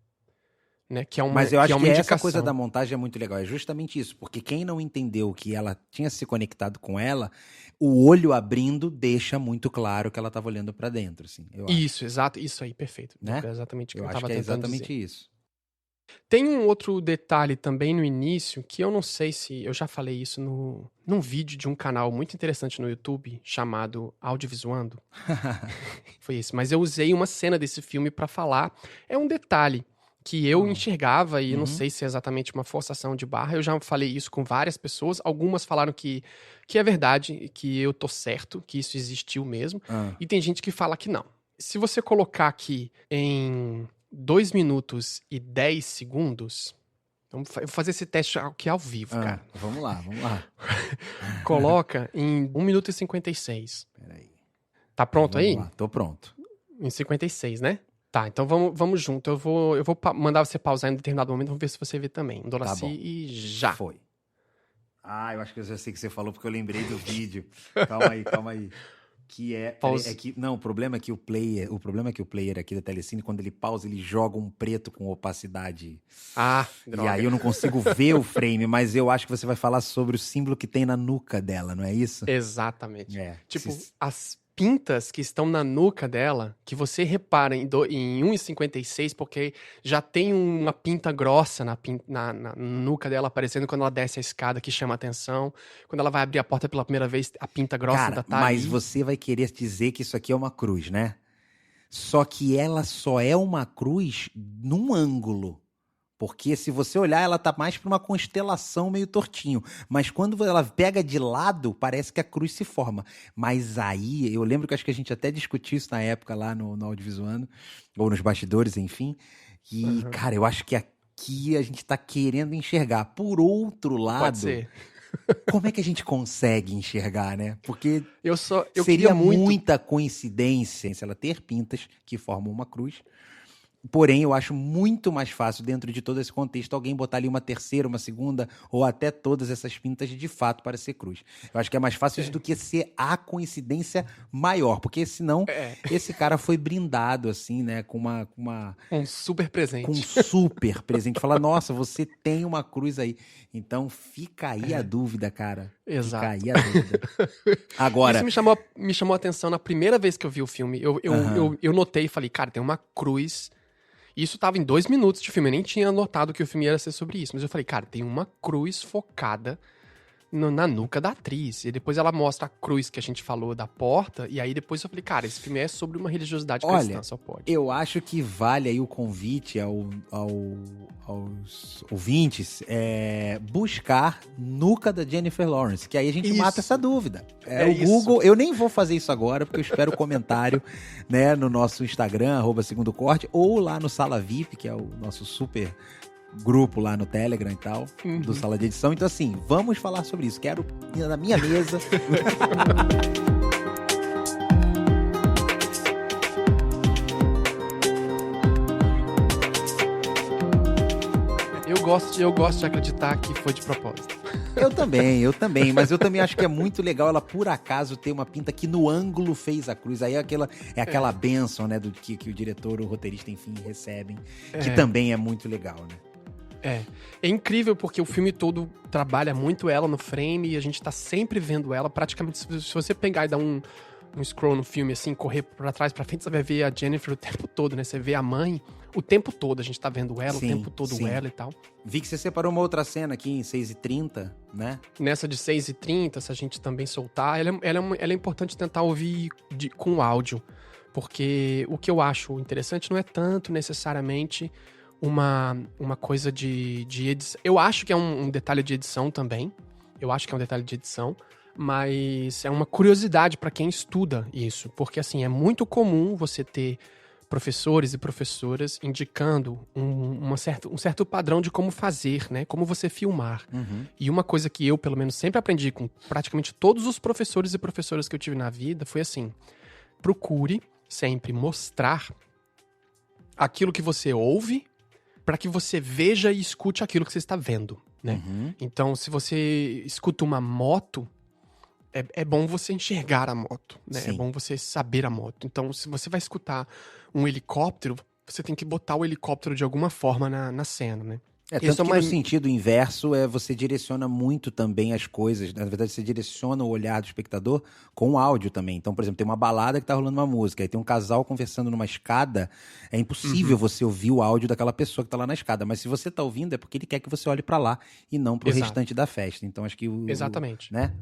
Né? Que é uma, Mas eu acho é uma que indicação. essa coisa da montagem é muito legal. É justamente isso. Porque quem não entendeu que ela tinha se conectado com ela, o olho abrindo deixa muito claro que ela estava olhando para dentro, assim, eu acho. Isso, exato. Isso aí, perfeito. Né? É exatamente o que eu acho tava que é tentando exatamente dizer. isso. Tem um outro detalhe também no início, que eu não sei se... Eu já falei isso num vídeo de um canal muito interessante no YouTube, chamado Audiovisuando. Foi esse. Mas eu usei uma cena desse filme pra falar. É um detalhe que eu enxergava, e não sei se é exatamente uma forçação de barra. Eu já falei isso com várias pessoas. Algumas falaram que é verdade, que eu tô certo, que isso existiu mesmo. E tem gente que fala que não. Se você colocar aqui em 2 minutos e 10 segundos... Eu vou fazer esse teste aqui ao vivo, cara. Vamos lá. Coloca em 1 minuto e 56. Peraí. Tá pronto aí? Lá, tô pronto. Em 56, né? Tá, então vamos junto. Eu vou mandar você pausar em determinado momento, vamos ver se você vê também. Doraci e já. Foi. Eu acho que eu já sei o que você falou, porque eu lembrei do vídeo. Calma aí. Que o problema é que o player aqui da Telecine, quando ele pausa, ele joga um preto com opacidade. Droga. E aí eu não consigo ver o frame, mas eu acho que você vai falar sobre o símbolo que tem na nuca dela, não é isso? Exatamente. As pintas que estão na nuca dela, que você repara em 1,56, porque já tem uma pinta grossa na nuca dela aparecendo quando ela desce a escada, que chama a atenção. Quando ela vai abrir a porta pela primeira vez, a pinta grossa ainda tá mas ali. você vai querer dizer que isso aqui é uma cruz, né? Só que ela só é uma cruz num ângulo. Porque se você olhar, ela tá mais pra uma constelação meio tortinho. Mas quando ela pega de lado, parece que a cruz se forma. Mas aí, eu lembro que acho que a gente até discutiu isso na época lá no Audiovisuando, ou nos bastidores, enfim. E, cara, eu acho que aqui a gente tá querendo enxergar. Por outro lado... Pode ser. Como é que a gente consegue enxergar, né? Porque eu seria muita coincidência ela ter pintas que formam uma cruz Porém, eu acho muito mais fácil, dentro de todo esse contexto, alguém botar ali uma terceira, uma segunda, ou até todas essas pintas de fato para ser cruz. Eu acho que é mais fácil isso do que ser a coincidência maior, porque senão esse cara foi brindado, assim, né, com um super presente. Com um super presente. Fala, nossa, você tem uma cruz aí. Então fica aí a dúvida, cara. Exato. Fica aí a dúvida. Agora... Isso me chamou a atenção na primeira vez que eu vi o filme. Eu notei e falei, cara, tem uma cruz. Isso tava em 2 minutos de filme. Eu nem tinha notado que o filme ia ser sobre isso. Mas eu falei, cara, tem uma cruz focada na nuca da atriz. E depois ela mostra a cruz que a gente falou da porta. E aí depois eu falei, cara, esse filme é sobre uma religiosidade cristã, só pode. Eu acho que vale aí o convite aos ouvintes buscar nuca da Jennifer Lawrence, que aí a gente mata essa dúvida. O Google, eu nem vou fazer isso agora, porque eu espero o comentário né, no nosso Instagram, @segundocorte, ou lá no Sala VIP, que é o nosso super grupo lá no Telegram e tal, do Sala de Edição. Então, assim, vamos falar sobre isso. Quero na minha mesa. Eu gosto de acreditar que foi de propósito. Eu também, mas eu também acho que é muito legal ela, por acaso, ter uma pinta que no ângulo fez a cruz. Aí é aquela bênção, né, do que o diretor, o roteirista, enfim, recebem, que também é muito legal, né? É incrível porque o filme todo trabalha muito ela no frame e a gente tá sempre vendo ela. Praticamente, se você pegar e dar um scroll no filme, assim, correr pra trás, pra frente, você vai ver a Jennifer o tempo todo, né? Você vê a mãe o tempo todo, a gente tá vendo ela, Sim, o tempo todo sim. ela e tal. Vi que você separou uma outra cena aqui em 6h30, né? Nessa de 6h30, se a gente também soltar, ela é importante tentar ouvir com áudio, porque o que eu acho interessante não é tanto necessariamente uma coisa de edição. Eu acho que é um detalhe de edição também. Mas é uma curiosidade para quem estuda isso. Porque, assim, é muito comum você ter professores e professoras indicando um certo padrão de como fazer, né? Como você filmar. E uma coisa que eu, pelo menos, sempre aprendi com praticamente todos os professores e professoras que eu tive na vida foi assim: procure sempre mostrar aquilo que você ouve para que você veja e escute aquilo que você está vendo, né? Então, se você escuta uma moto, é bom você enxergar a moto, né? Sim. É bom você saber a moto. Então, se você vai escutar um helicóptero, você tem que botar o helicóptero de alguma forma na cena, né? Tanto que no sentido inverso, você direciona muito também as coisas. Na verdade, você direciona o olhar do espectador com o áudio também. Então, por exemplo, tem uma balada que tá rolando uma música, aí tem um casal conversando numa escada, é impossível você ouvir o áudio daquela pessoa que tá lá na escada. Mas se você tá ouvindo, é porque ele quer que você olhe pra lá e não pro restante da festa. Então, acho que Exatamente. né?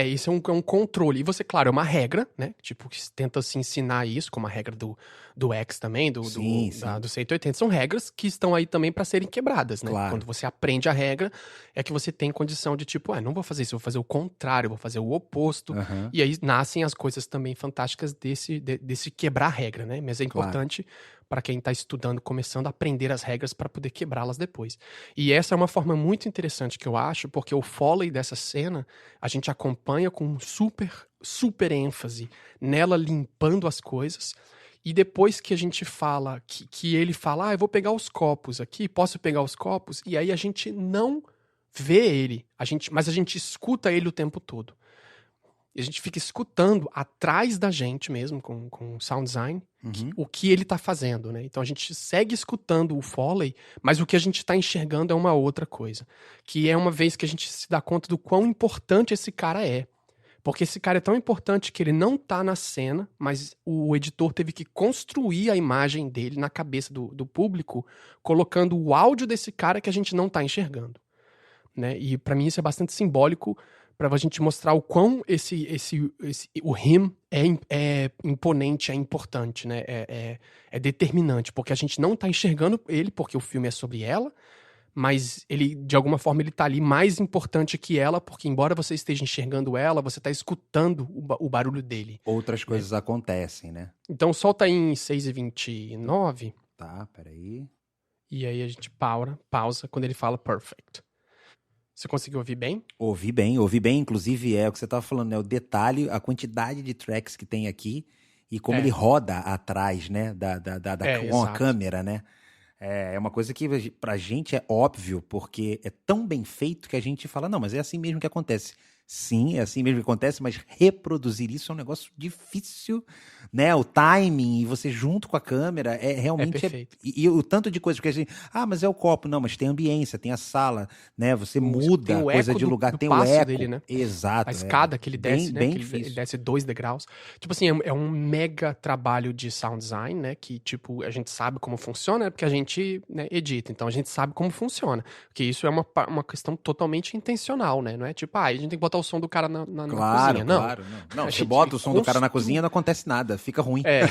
Isso é um controle. E você, claro, é uma regra, né? Tipo, que tenta se ensinar isso, como a regra do X também, do 180. São regras que estão aí também para serem quebradas, né? Claro. Quando você aprende a regra, é que você tem condição de tipo, não vou fazer isso, eu vou fazer o contrário, eu vou fazer o oposto. E aí nascem as coisas também fantásticas desse quebrar a regra, né? Mas é importante para quem está estudando, começando a aprender as regras para poder quebrá-las depois. E essa é uma forma muito interessante que eu acho, porque o Foley dessa cena, a gente acompanha com super ênfase nela limpando as coisas. E depois que a gente fala, que ele fala, eu vou pegar os copos aqui, posso pegar os copos? E aí a gente não vê ele, mas a gente escuta ele o tempo todo. E a gente fica escutando atrás da gente mesmo, com sound design, o que ele tá fazendo, né? Então a gente segue escutando o Foley, mas o que a gente tá enxergando é uma outra coisa. Que é uma vez que a gente se dá conta do quão importante esse cara é. Porque esse cara é tão importante que ele não tá na cena, mas o editor teve que construir a imagem dele na cabeça do público, colocando o áudio desse cara que a gente não tá enxergando, né? E pra mim isso é bastante simbólico, pra gente mostrar o quão o him é imponente, é importante, né? É determinante, porque a gente não tá enxergando ele, porque o filme é sobre ela, mas ele, de alguma forma, ele tá ali mais importante que ela, porque embora você esteja enxergando ela, você tá escutando o barulho dele. Outras coisas acontecem, né? Então solta aí em 6h29. Tá, peraí. E aí a gente pausa quando ele fala perfect. Você conseguiu ouvir bem? Ouvi bem. Inclusive, é o que você tava falando, né? O detalhe, a quantidade de tracks que tem aqui e como ele roda atrás, né, com a exato. câmera, né? É uma coisa que pra gente é óbvio, porque é tão bem feito que a gente fala, não, mas é assim mesmo que acontece. Sim, é assim mesmo que acontece, mas reproduzir isso é um negócio difícil, né? O timing e você junto com a câmera realmente perfeito. E o tanto de coisas que a gente... Ah, mas é o copo. Não, mas tem ambiência, tem a sala, né? Você Tem muda a o coisa eco de lugar, do tem o passo eco. dele, né? A Exato. escada que ele bem, desce, né? bem Que ele difícil. desce 2 degraus. Tipo assim, é um mega trabalho de sound design, né? Que, tipo, a gente sabe como funciona, porque a gente, né, edita. Então a gente sabe como funciona. Porque isso é uma questão totalmente intencional, né? Não é tipo, a gente tem que botar o som do cara na Claro, cozinha. Não. claro. Não, A você gente bota o som do cara na construi. cozinha, não acontece nada, fica ruim. É.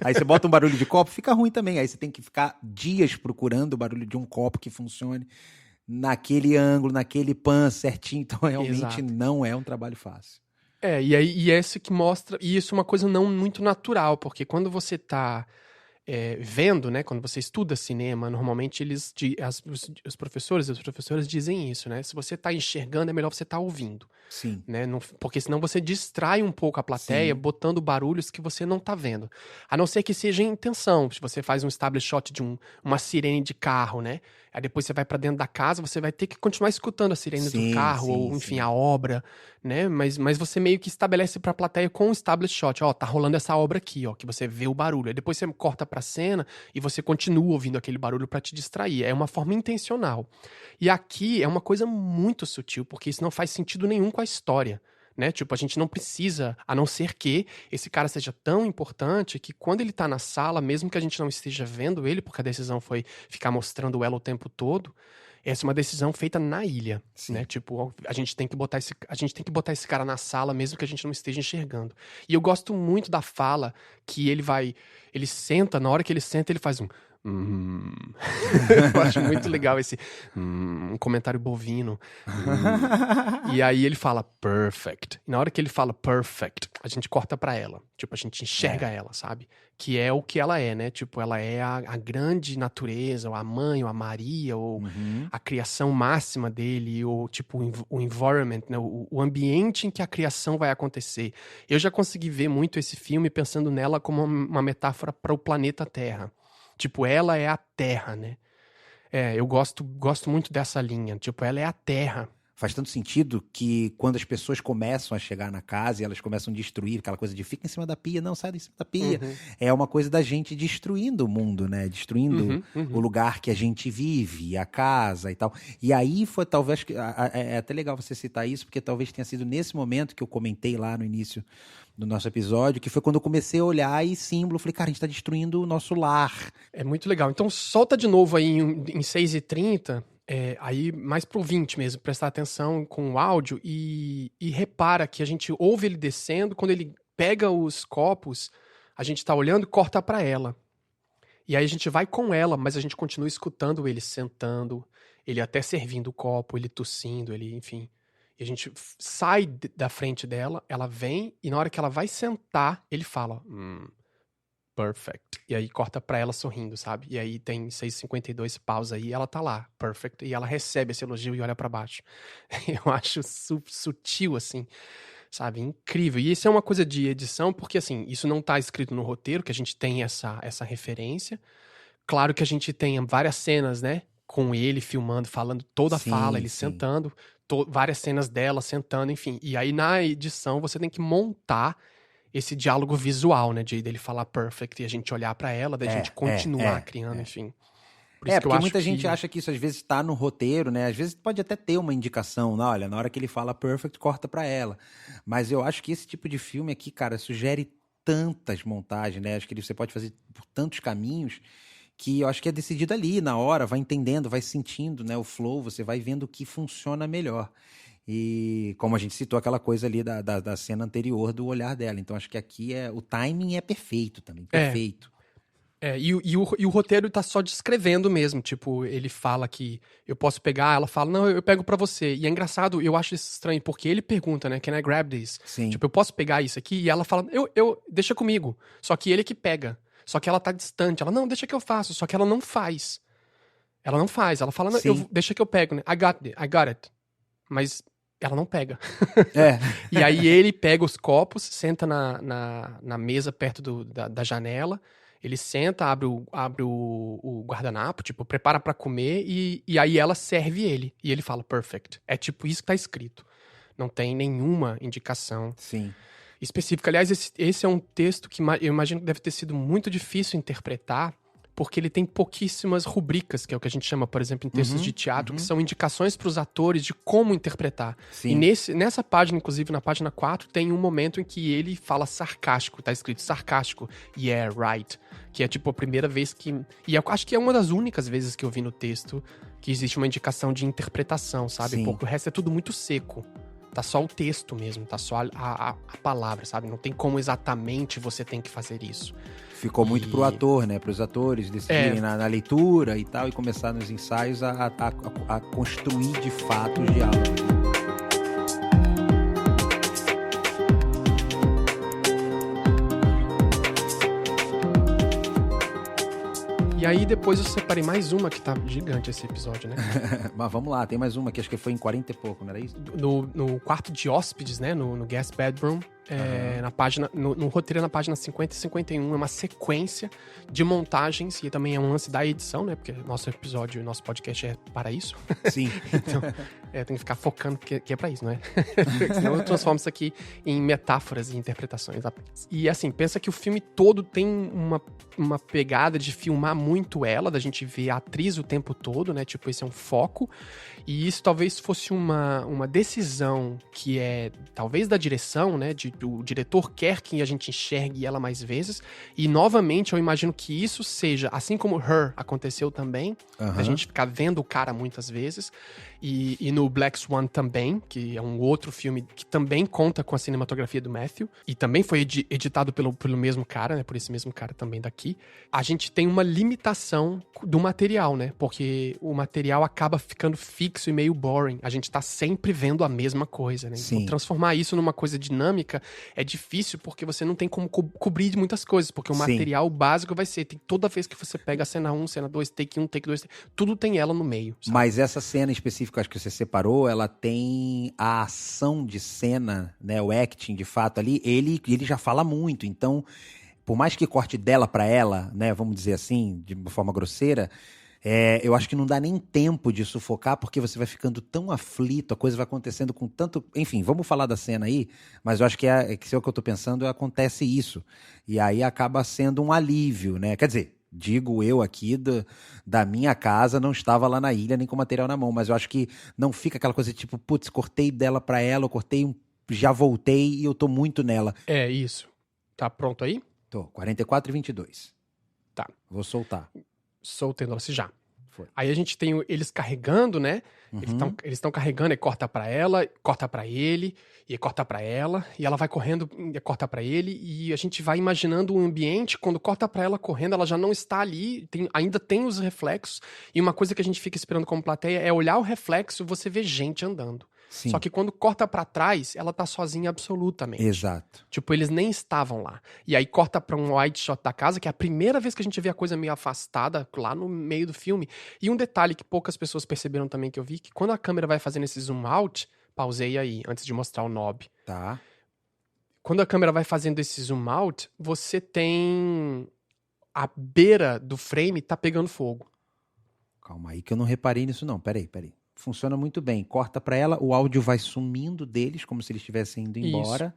Aí você bota um barulho de copo, fica ruim também. Aí você tem que ficar dias procurando o barulho de um copo que funcione naquele ângulo, naquele pan certinho. Então, realmente Exato. não é um trabalho fácil. E esse que mostra. E isso é uma coisa não muito natural, porque quando você tá vendo, né? Quando você estuda cinema, normalmente os professores e as professoras dizem isso, né? Se você tá enxergando, é melhor você tá ouvindo. Sim. Né? Porque senão você distrai um pouco a plateia, Sim. botando barulhos que você não tá vendo. A não ser que seja intenção. Se você faz um establish shot de uma sirene de carro, né? Aí depois você vai pra dentro da casa, você vai ter que continuar escutando a sirene do carro, ou enfim, a obra, né? Mas você meio que estabelece pra plateia com um establish shot. Ó, tá rolando essa obra aqui, ó, que você vê o barulho. Aí depois você corta pra cena e você continua ouvindo aquele barulho pra te distrair. É uma forma intencional. E aqui é uma coisa muito sutil, porque isso não faz sentido nenhum com a história, né? Tipo, a gente não precisa, a não ser que esse cara seja tão importante que quando ele tá na sala, mesmo que a gente não esteja vendo ele, porque a decisão foi ficar mostrando ela o tempo todo, essa é uma decisão feita na ilha, né? Tipo, a gente tem que botar esse cara na sala mesmo que a gente não esteja enxergando. E eu gosto muito da fala que ele senta, na hora que ele senta, ele faz um eu acho muito legal esse um comentário bovino. E aí ele fala perfect. E na hora que ele fala perfect, a gente corta pra ela. Tipo, a gente enxerga ela, sabe? Que é o que ela é, né? Tipo, ela é a grande natureza, ou a mãe, ou a Maria, ou a criação máxima dele, ou tipo, o environment, né? O ambiente em que a criação vai acontecer. Eu já consegui ver muito esse filme pensando nela como uma metáfora para o planeta Terra. Tipo, ela é a Terra, né? Eu gosto muito dessa linha. Tipo, ela é a Terra. Faz tanto sentido que quando as pessoas começam a chegar na casa e elas começam a destruir, aquela coisa de fica em cima da pia, não, sai de cima da pia. É uma coisa da gente destruindo o mundo, né? Destruindo o lugar que a gente vive, a casa e tal. E aí foi talvez... É até legal você citar isso, porque talvez tenha sido nesse momento que eu comentei lá no início do nosso episódio, que foi quando eu comecei a olhar e símbolo, falei, cara, a gente tá destruindo o nosso lar. É muito legal. Então solta de novo aí em 6h30, aí mais pro 20 mesmo, prestar atenção com o áudio e repara que a gente ouve ele descendo, quando ele pega os copos, a gente tá olhando e corta pra ela. E aí a gente vai com ela, mas a gente continua escutando ele sentando, ele até servindo o copo, ele tossindo, ele, enfim... E a gente sai da frente dela, ela vem, e na hora que ela vai sentar, ele fala, perfect. E aí corta pra ela sorrindo, sabe? E aí tem 6h52, pausa aí, e ela tá lá, perfect. E ela recebe esse elogio e olha pra baixo. Eu acho sutil, assim, sabe? Incrível. E isso é uma coisa de edição, porque, assim, isso não tá escrito no roteiro, que a gente tem essa referência. Claro que a gente tem várias cenas, né? Com ele filmando, falando toda a fala, ele sentando, várias cenas dela sentando, enfim. E aí na edição você tem que montar esse diálogo visual, né? Dele falar perfect e a gente olhar pra ela, da gente continuar criando, enfim. Por isso que porque eu acho muita gente acha que isso às vezes tá no roteiro, né? Às vezes pode até ter uma indicação, olha, na hora que ele fala perfect, corta pra ela. Mas eu acho que esse tipo de filme aqui, cara, sugere tantas montagens, né? Acho que você pode fazer por tantos caminhos que eu acho que é decidido ali, na hora, vai entendendo, vai sentindo, né, o flow, você vai vendo o que funciona melhor. E como a gente citou aquela coisa ali da cena anterior do olhar dela. Então acho que aqui o timing é perfeito também, perfeito. E o roteiro tá só descrevendo mesmo, tipo, ele fala que eu posso pegar, ela fala, não, eu pego pra você. E é engraçado, eu acho isso estranho, porque ele pergunta, né, can I grab this? Sim. Tipo, eu posso pegar isso aqui? E ela fala, deixa comigo. Só que ele que pega. Só que ela tá distante. Ela, não, deixa que eu faço. Só que ela não faz. Ela não faz. Ela fala, não, deixa que eu pego, né? I got it. Mas ela não pega. É. E aí ele pega os copos, senta na mesa perto da janela, ele senta, abre o guardanapo, tipo, prepara pra comer, e aí ela serve ele. E ele fala, perfect. É tipo isso que tá escrito. Não tem nenhuma indicação Sim. específica. Aliás, esse é um texto que eu imagino que deve ter sido muito difícil interpretar, porque ele tem pouquíssimas rubricas, que é o que a gente chama, por exemplo, em textos de teatro, que são indicações para os atores de como interpretar. Sim. E nessa página, inclusive, na página 4, tem um momento em que ele fala sarcástico, tá escrito sarcástico, yeah, right, que é tipo a primeira vez que... E eu acho que é uma das únicas vezes que eu vi no texto que existe uma indicação de interpretação, sabe? Sim. Porque o resto é tudo muito seco. Tá só o texto mesmo, tá só a palavra, sabe? Não tem como exatamente você tem que fazer isso. Ficou muito pro ator, né? Pros atores decidirem na leitura e tal, e começar nos ensaios a construir de fato os diálogos. E aí depois eu separei mais uma, que tá gigante esse episódio, né? Mas vamos lá, tem mais uma que acho que foi em 40 e pouco, não era isso? No quarto de hóspedes, né? No guest bedroom. Na página, no roteiro na página 50 e 51 é uma sequência de montagens, e também é um lance da edição, né? Porque nosso episódio, nosso podcast é para isso. Sim. Então, tem que ficar focando que é pra isso, não é? Senão eu transformo isso aqui em metáforas e interpretações apenas. E assim, pensa que o filme todo tem uma pegada de filmar muito ela, da gente ver a atriz o tempo todo, né? Tipo, esse é um foco. E isso talvez fosse uma decisão que é, talvez, da direção, né? O diretor quer que a gente enxergue ela mais vezes. E, novamente, eu imagino que isso seja, assim como Her aconteceu também, a gente ficar vendo o cara muitas vezes. E no Black Swan também, que é um outro filme que também conta com a cinematografia do Matthew. E também foi editado pelo mesmo cara, né? Por esse mesmo cara também daqui. A gente tem uma limitação do material, né? Porque o material acaba ficando fixo e meio boring. A gente tá sempre vendo a mesma coisa, né? Sim. Então, transformar isso numa coisa dinâmica é difícil, porque você não tem como cobrir muitas coisas. Porque o material básico vai ser, toda vez que você pega a cena 1, cena 2, take 1, take 2, tudo tem ela no meio. Sabe? Mas essa cena específica, acho que você separou, ela tem a ação de cena, né? O acting, de fato, ali, ele já fala muito. Então, por mais que corte dela pra ela, né? Vamos dizer assim, de uma forma grosseira, eu acho que não dá nem tempo de sufocar, porque você vai ficando tão aflito, a coisa vai acontecendo com tanto... Enfim, vamos falar da cena aí, mas eu acho que se é o que eu tô pensando, acontece isso. E aí acaba sendo um alívio, né? Quer dizer, digo eu aqui da minha casa, não estava lá na ilha, nem com material na mão, mas eu acho que não fica aquela coisa tipo, putz, cortei dela pra ela, eu cortei, já voltei e eu tô muito nela. É, isso. Tá pronto aí? Tô, 44 e 22. Tá. Vou soltar. Soltando se já. Foi. Aí a gente tem eles carregando, né? Eles estão carregando e corta pra ela, corta pra ele, e corta pra ela, e ela vai correndo e corta pra ele, e a gente vai imaginando o ambiente, quando corta pra ela correndo, ela já não está ali, ainda tem os reflexos, e uma coisa que a gente fica esperando como plateia é olhar o reflexo e você ver gente andando. Sim. Só que quando corta pra trás, ela tá sozinha absolutamente. Exato. Tipo, eles nem estavam lá. E aí corta pra um wide shot da casa, que é a primeira vez que a gente vê a coisa meio afastada, lá no meio do filme. E um detalhe que poucas pessoas perceberam também que eu vi, que quando a câmera vai fazendo esse zoom out, pausei aí, antes de mostrar o knob. Tá. Quando a câmera vai fazendo esse zoom out, você tem a beira do frame tá pegando fogo. Calma aí que eu não reparei nisso não, peraí. Funciona muito bem. Corta pra ela, o áudio vai sumindo deles, como se eles estivessem indo embora.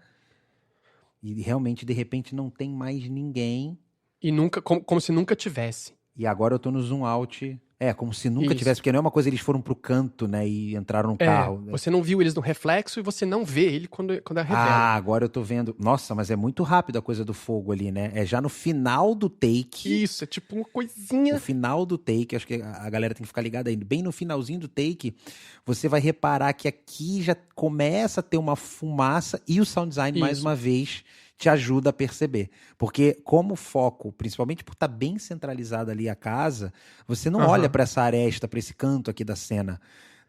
Isso. E realmente, de repente, não tem mais ninguém. E nunca, como se nunca tivesse. E agora eu tô no zoom out. Como se nunca Isso. tivesse, porque não é uma coisa, eles foram pro canto, né, e entraram no carro. Você não viu eles no reflexo e você não vê ele quando é revela. Ah, agora eu tô vendo. Nossa, mas é muito rápido a coisa do fogo ali, né? É já no final do take. Isso, é tipo uma coisinha. No final do take, acho que a galera tem que ficar ligada aí. Bem no finalzinho do take, você vai reparar que aqui já começa a ter uma fumaça e o sound design, mais uma vez, te ajuda a perceber. Porque como foco, principalmente por estar bem centralizada ali a casa, você não olha para essa aresta, para esse canto aqui da cena.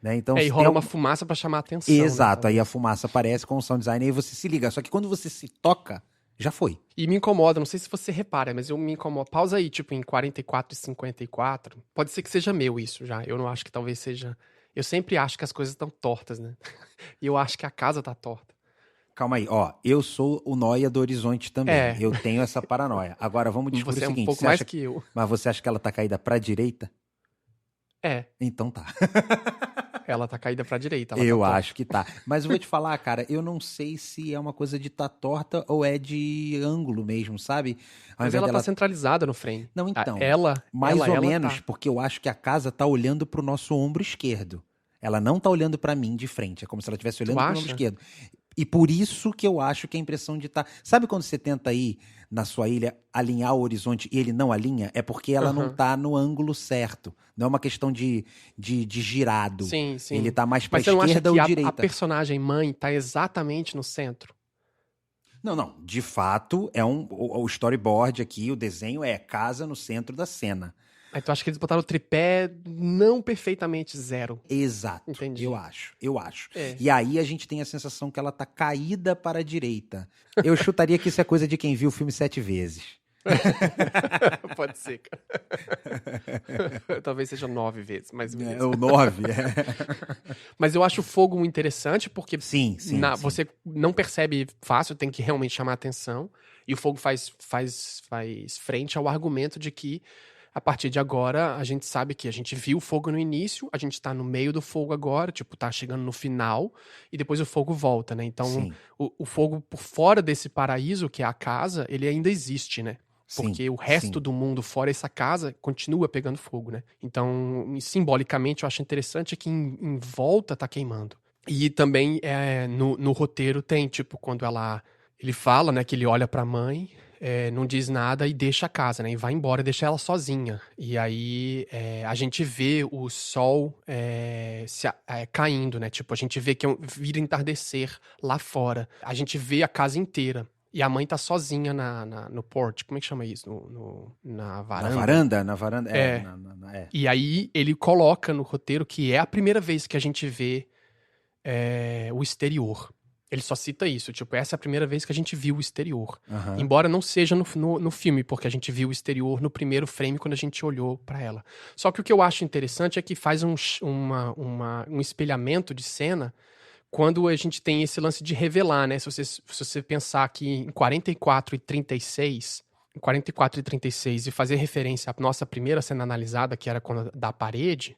Né? Então, e rola uma fumaça para chamar a atenção. Exato, né? Aí a fumaça aparece com o sound design e aí você se liga. Só que quando você se toca, já foi. E me incomoda, não sei se você repara, mas eu me incomodo. Pausa aí, tipo, em 44 e 54. Pode ser que seja meu isso já. Eu não acho que talvez seja Eu sempre acho que as coisas estão tortas, né? E eu acho que a casa tá torta. Calma aí, ó, eu sou o nóia do horizonte também, É. eu tenho essa paranoia. Agora vamos descobrir Você é o um seguinte, pouco você mais acha... que eu. mas você acha que ela tá caída pra direita? É, Então tá. ela tá caída pra direita. Ela Eu tá torta. acho que tá. Mas eu vou te falar, cara, eu não sei se é uma coisa de tá torta ou é de ângulo mesmo, sabe? Ao Mas invés ela tá dela... centralizada no frame. Não, então, Ela, mais ou ela menos, tá. porque eu acho que a casa tá olhando pro nosso ombro esquerdo. Ela não tá olhando pra mim de frente, é como se ela estivesse Tu olhando pro ombro acha? esquerdo. E por isso que eu acho que a impressão de estar... Sabe quando você tenta ir na sua ilha alinhar o horizonte e ele não alinha? É porque ela não Aham. tá no ângulo certo. Não é uma questão de girado. Sim, Ele sim. tá mais pra Mas você não acha esquerda que ou a direita. personagem mãe tá exatamente no centro? Não. De fato, o storyboard aqui, o desenho é casa no centro da cena. Aí tu acha que eles botaram o tripé não perfeitamente zero. Exato. Entendi. Eu acho. É. E aí a gente tem a sensação que ela tá caída para a direita. Eu chutaria que isso é coisa de quem viu o filme 7 vezes. Pode ser, cara. Talvez seja 9 vezes, mas beleza. O 9. Mas eu acho o fogo interessante porque Sim. você não percebe fácil, tem que realmente chamar a atenção. E o fogo faz frente ao argumento de que, a partir de agora, a gente sabe que a gente viu o fogo no início, a gente tá no meio do fogo agora, tipo, tá chegando no final, e depois o fogo volta, né? Então, Sim. o fogo por fora desse paraíso, que é a casa, ele ainda existe, né? Porque o resto do mundo fora essa casa continua pegando fogo, né? Então, simbolicamente, eu acho interessante que em volta tá queimando. E também no roteiro tem, tipo, quando ele fala, né, que ele olha pra mãe, não diz nada e deixa a casa, né? E vai embora, deixa ela sozinha. E aí a gente vê o sol caindo, né? Tipo, a gente vê que vira entardecer lá fora. A gente vê a casa inteira. E a mãe tá sozinha no porch. Como é que chama isso? Na varanda? Na varanda. E aí ele coloca no roteiro que é a primeira vez que a gente vê o exterior. Ele só cita isso, tipo, essa é a primeira vez que a gente viu o exterior. Uhum. Embora não seja no filme, porque a gente viu o exterior no primeiro frame quando a gente olhou pra ela. Só que o que eu acho interessante é que faz um espelhamento de cena quando a gente tem esse lance de revelar, né? Se você pensar que em 44 e 36 e fazer referência à nossa primeira cena analisada, que era da parede,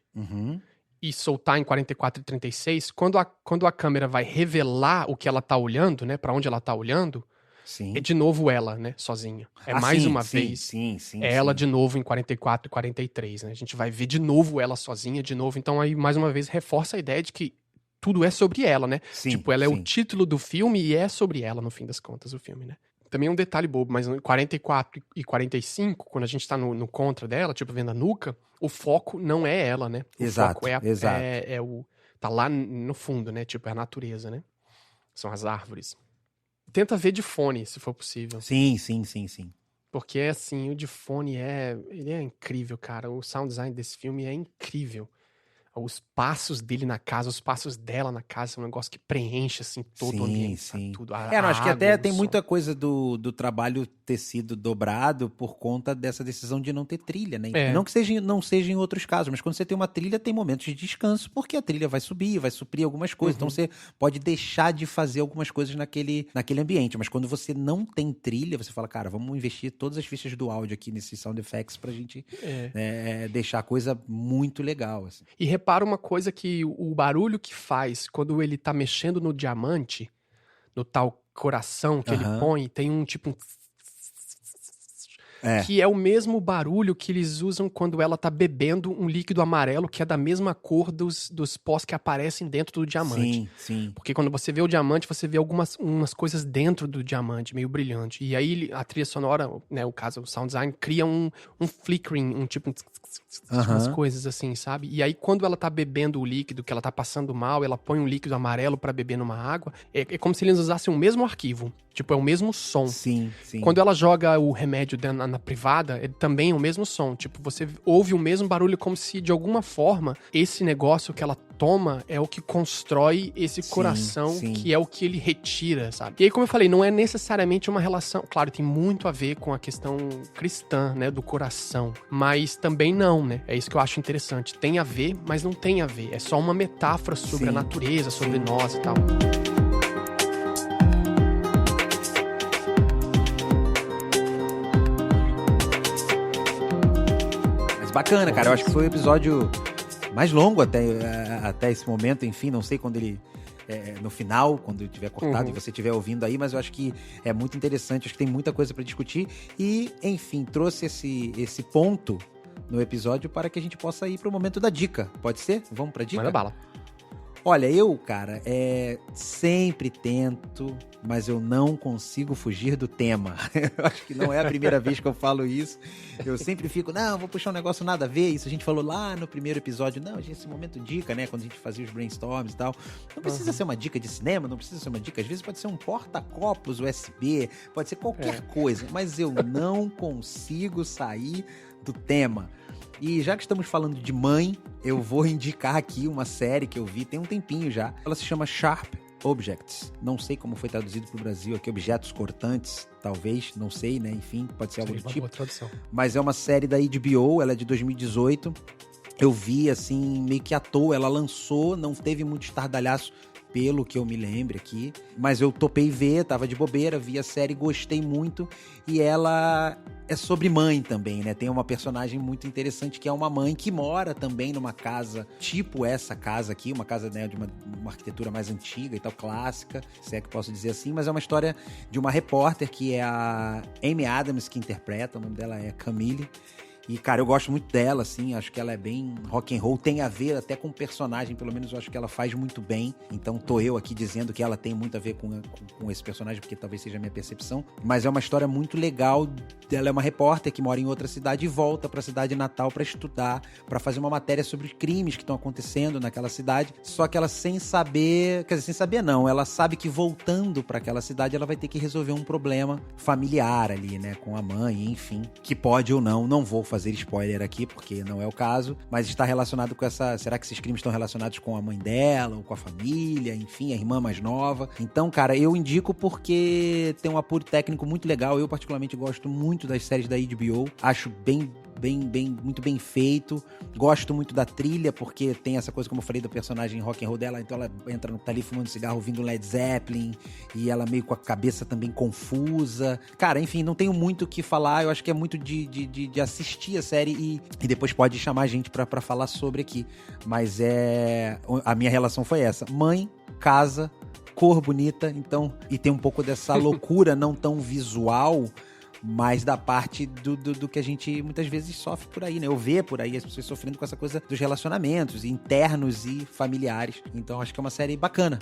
e soltar em 44 e 36, quando a câmera vai revelar o que ela tá olhando, né? Pra onde ela tá olhando, Sim. é de novo ela, né? Sozinha. Mais uma vez. Sim. Ela de novo em 44 e 43, né? A gente vai ver de novo ela sozinha, de novo. Então aí, mais uma vez, reforça a ideia de que tudo é sobre ela, né? Sim, tipo, ela é o título do filme e é sobre ela, no fim das contas, o filme, né? Também um detalhe bobo, mas em 44 e 45, quando a gente tá no contra dela, tipo, vendo a nuca, o foco não é ela, né? O Exato, foco exato. tá lá no fundo, né? Tipo, é a natureza, né? São as árvores. Tenta ver de fone, se for possível. Sim. Porque, assim, o de fone ele é incrível, cara. O sound design desse filme é incrível. Os passos dele na casa, os passos dela na casa, é um negócio que preenche, assim, todo o ambiente, sabe? Tudo. Acho que até tem muita coisa do trabalho ter sido dobrado por conta dessa decisão de não ter trilha, né? Não que não seja em outros casos, mas quando você tem uma trilha, tem momentos de descanso, porque a trilha vai subir, vai suprir algumas coisas. Então você pode deixar de fazer algumas coisas naquele ambiente. Mas quando você não tem trilha, você fala, cara, vamos investir todas as fichas do áudio aqui nesses sound effects pra gente deixar a coisa muito legal, assim. E repara uma coisa que o barulho que faz quando ele tá mexendo no diamante, no tal coração que ele põe, tem um tipo que é o mesmo barulho que eles usam quando ela tá bebendo um líquido amarelo que é da mesma cor dos pós que aparecem dentro do diamante. Sim. Porque quando você vê o diamante, você vê umas coisas dentro do diamante, meio brilhante. E aí a trilha sonora, né, o caso, o sound design, cria um flickering, um tipo umas coisas assim, sabe? E aí quando ela tá bebendo o líquido, que ela tá passando mal, ela põe um líquido amarelo pra beber numa água, é como se eles usassem o mesmo arquivo. Tipo, é o mesmo som. Sim. Quando ela joga o remédio na privada, também é o mesmo som. Tipo, você ouve o mesmo barulho como se, de alguma forma, esse negócio que ela toma é o que constrói esse coração, que é o que ele retira, sabe? E aí, como eu falei, não é necessariamente uma relação... Claro, tem muito a ver com a questão cristã, né, do coração. Mas também não, né? É isso que eu acho interessante. Tem a ver, mas não tem a ver. É só uma metáfora sobre a natureza, sobre nós e tal. Mas bacana, cara. Eu acho que foi o episódio mais longo até esse momento. Enfim, não sei quando ele... no final, quando eu tiver cortado e você estiver ouvindo aí, mas eu acho que é muito interessante, acho que tem muita coisa pra discutir e, enfim, trouxe esse ponto no episódio para que a gente possa ir pro momento da dica. Pode ser? Vamos pra dica? Manda bala. Olha, eu, cara, sempre tento, mas eu não consigo fugir do tema. Eu acho que não é a primeira vez que eu falo isso. Eu sempre fico, não, vou puxar um negócio nada a ver. Isso a gente falou lá no primeiro episódio. Não, esse momento dica, né? Quando a gente fazia os brainstorms e tal. Não precisa ser uma dica de cinema, não precisa ser uma dica. Às vezes pode ser um porta-copos USB, pode ser qualquer coisa. Mas eu não consigo sair do tema. E já que estamos falando de mãe, eu vou indicar aqui uma série que eu vi tem um tempinho já. Ela se chama Sharp Objects. Não sei como foi traduzido para o Brasil aqui, objetos cortantes, talvez, não sei, né? Enfim, pode ser algo do tipo. Boa tradução. Mas é uma série da HBO, ela é de 2018. Eu vi, assim, meio que à toa. Ela lançou, não teve muito estardalhaço, pelo que eu me lembre aqui. Mas eu topei ver, tava de bobeira, vi a série, gostei muito. E ela é sobre mãe também, né? Tem uma personagem muito interessante que é uma mãe que mora também numa casa, tipo essa casa aqui, uma casa, né, de uma arquitetura mais antiga e tal, clássica, se é que posso dizer assim. Mas é uma história de uma repórter que é a Amy Adams que interpreta, o nome dela é Camille. E, cara, eu gosto muito dela, assim, acho que ela é bem rock and roll, tem a ver até com o personagem, pelo menos eu acho que ela faz muito bem. Então tô eu aqui dizendo que ela tem muito a ver com esse personagem, porque talvez seja a minha percepção. Mas é uma história muito legal. Ela é uma repórter que mora em outra cidade e volta pra cidade natal pra estudar, pra fazer uma matéria sobre crimes que estão acontecendo naquela cidade. Só que ela sem saber, quer dizer, sem saber não, ela sabe que voltando pra aquela cidade ela vai ter que resolver um problema familiar ali, né, com a mãe, enfim, que pode ou não vou fazer spoiler aqui, porque não é o caso, mas está relacionado com essa... Será que esses crimes estão relacionados com a mãe dela, ou com a família, enfim, a irmã mais nova? Então, cara, eu indico porque tem um apuro técnico muito legal. Eu, particularmente, gosto muito das séries da HBO. Acho muito bem feito. Gosto muito da trilha, porque tem essa coisa, como eu falei, do personagem rock and roll dela. Então ela tá ali fumando cigarro, ouvindo Led Zeppelin, e ela meio com a cabeça também confusa. Cara, enfim, não tenho muito o que falar. Eu acho que é muito de assistir a série e depois pode chamar a gente pra falar sobre aqui. Mas a minha relação foi essa. Mãe, casa, cor bonita, então... E tem um pouco dessa loucura não tão visual, mas da parte do que a gente muitas vezes sofre por aí, né? Eu vejo por aí as pessoas sofrendo com essa coisa dos relacionamentos internos e familiares. Então acho que é uma série bacana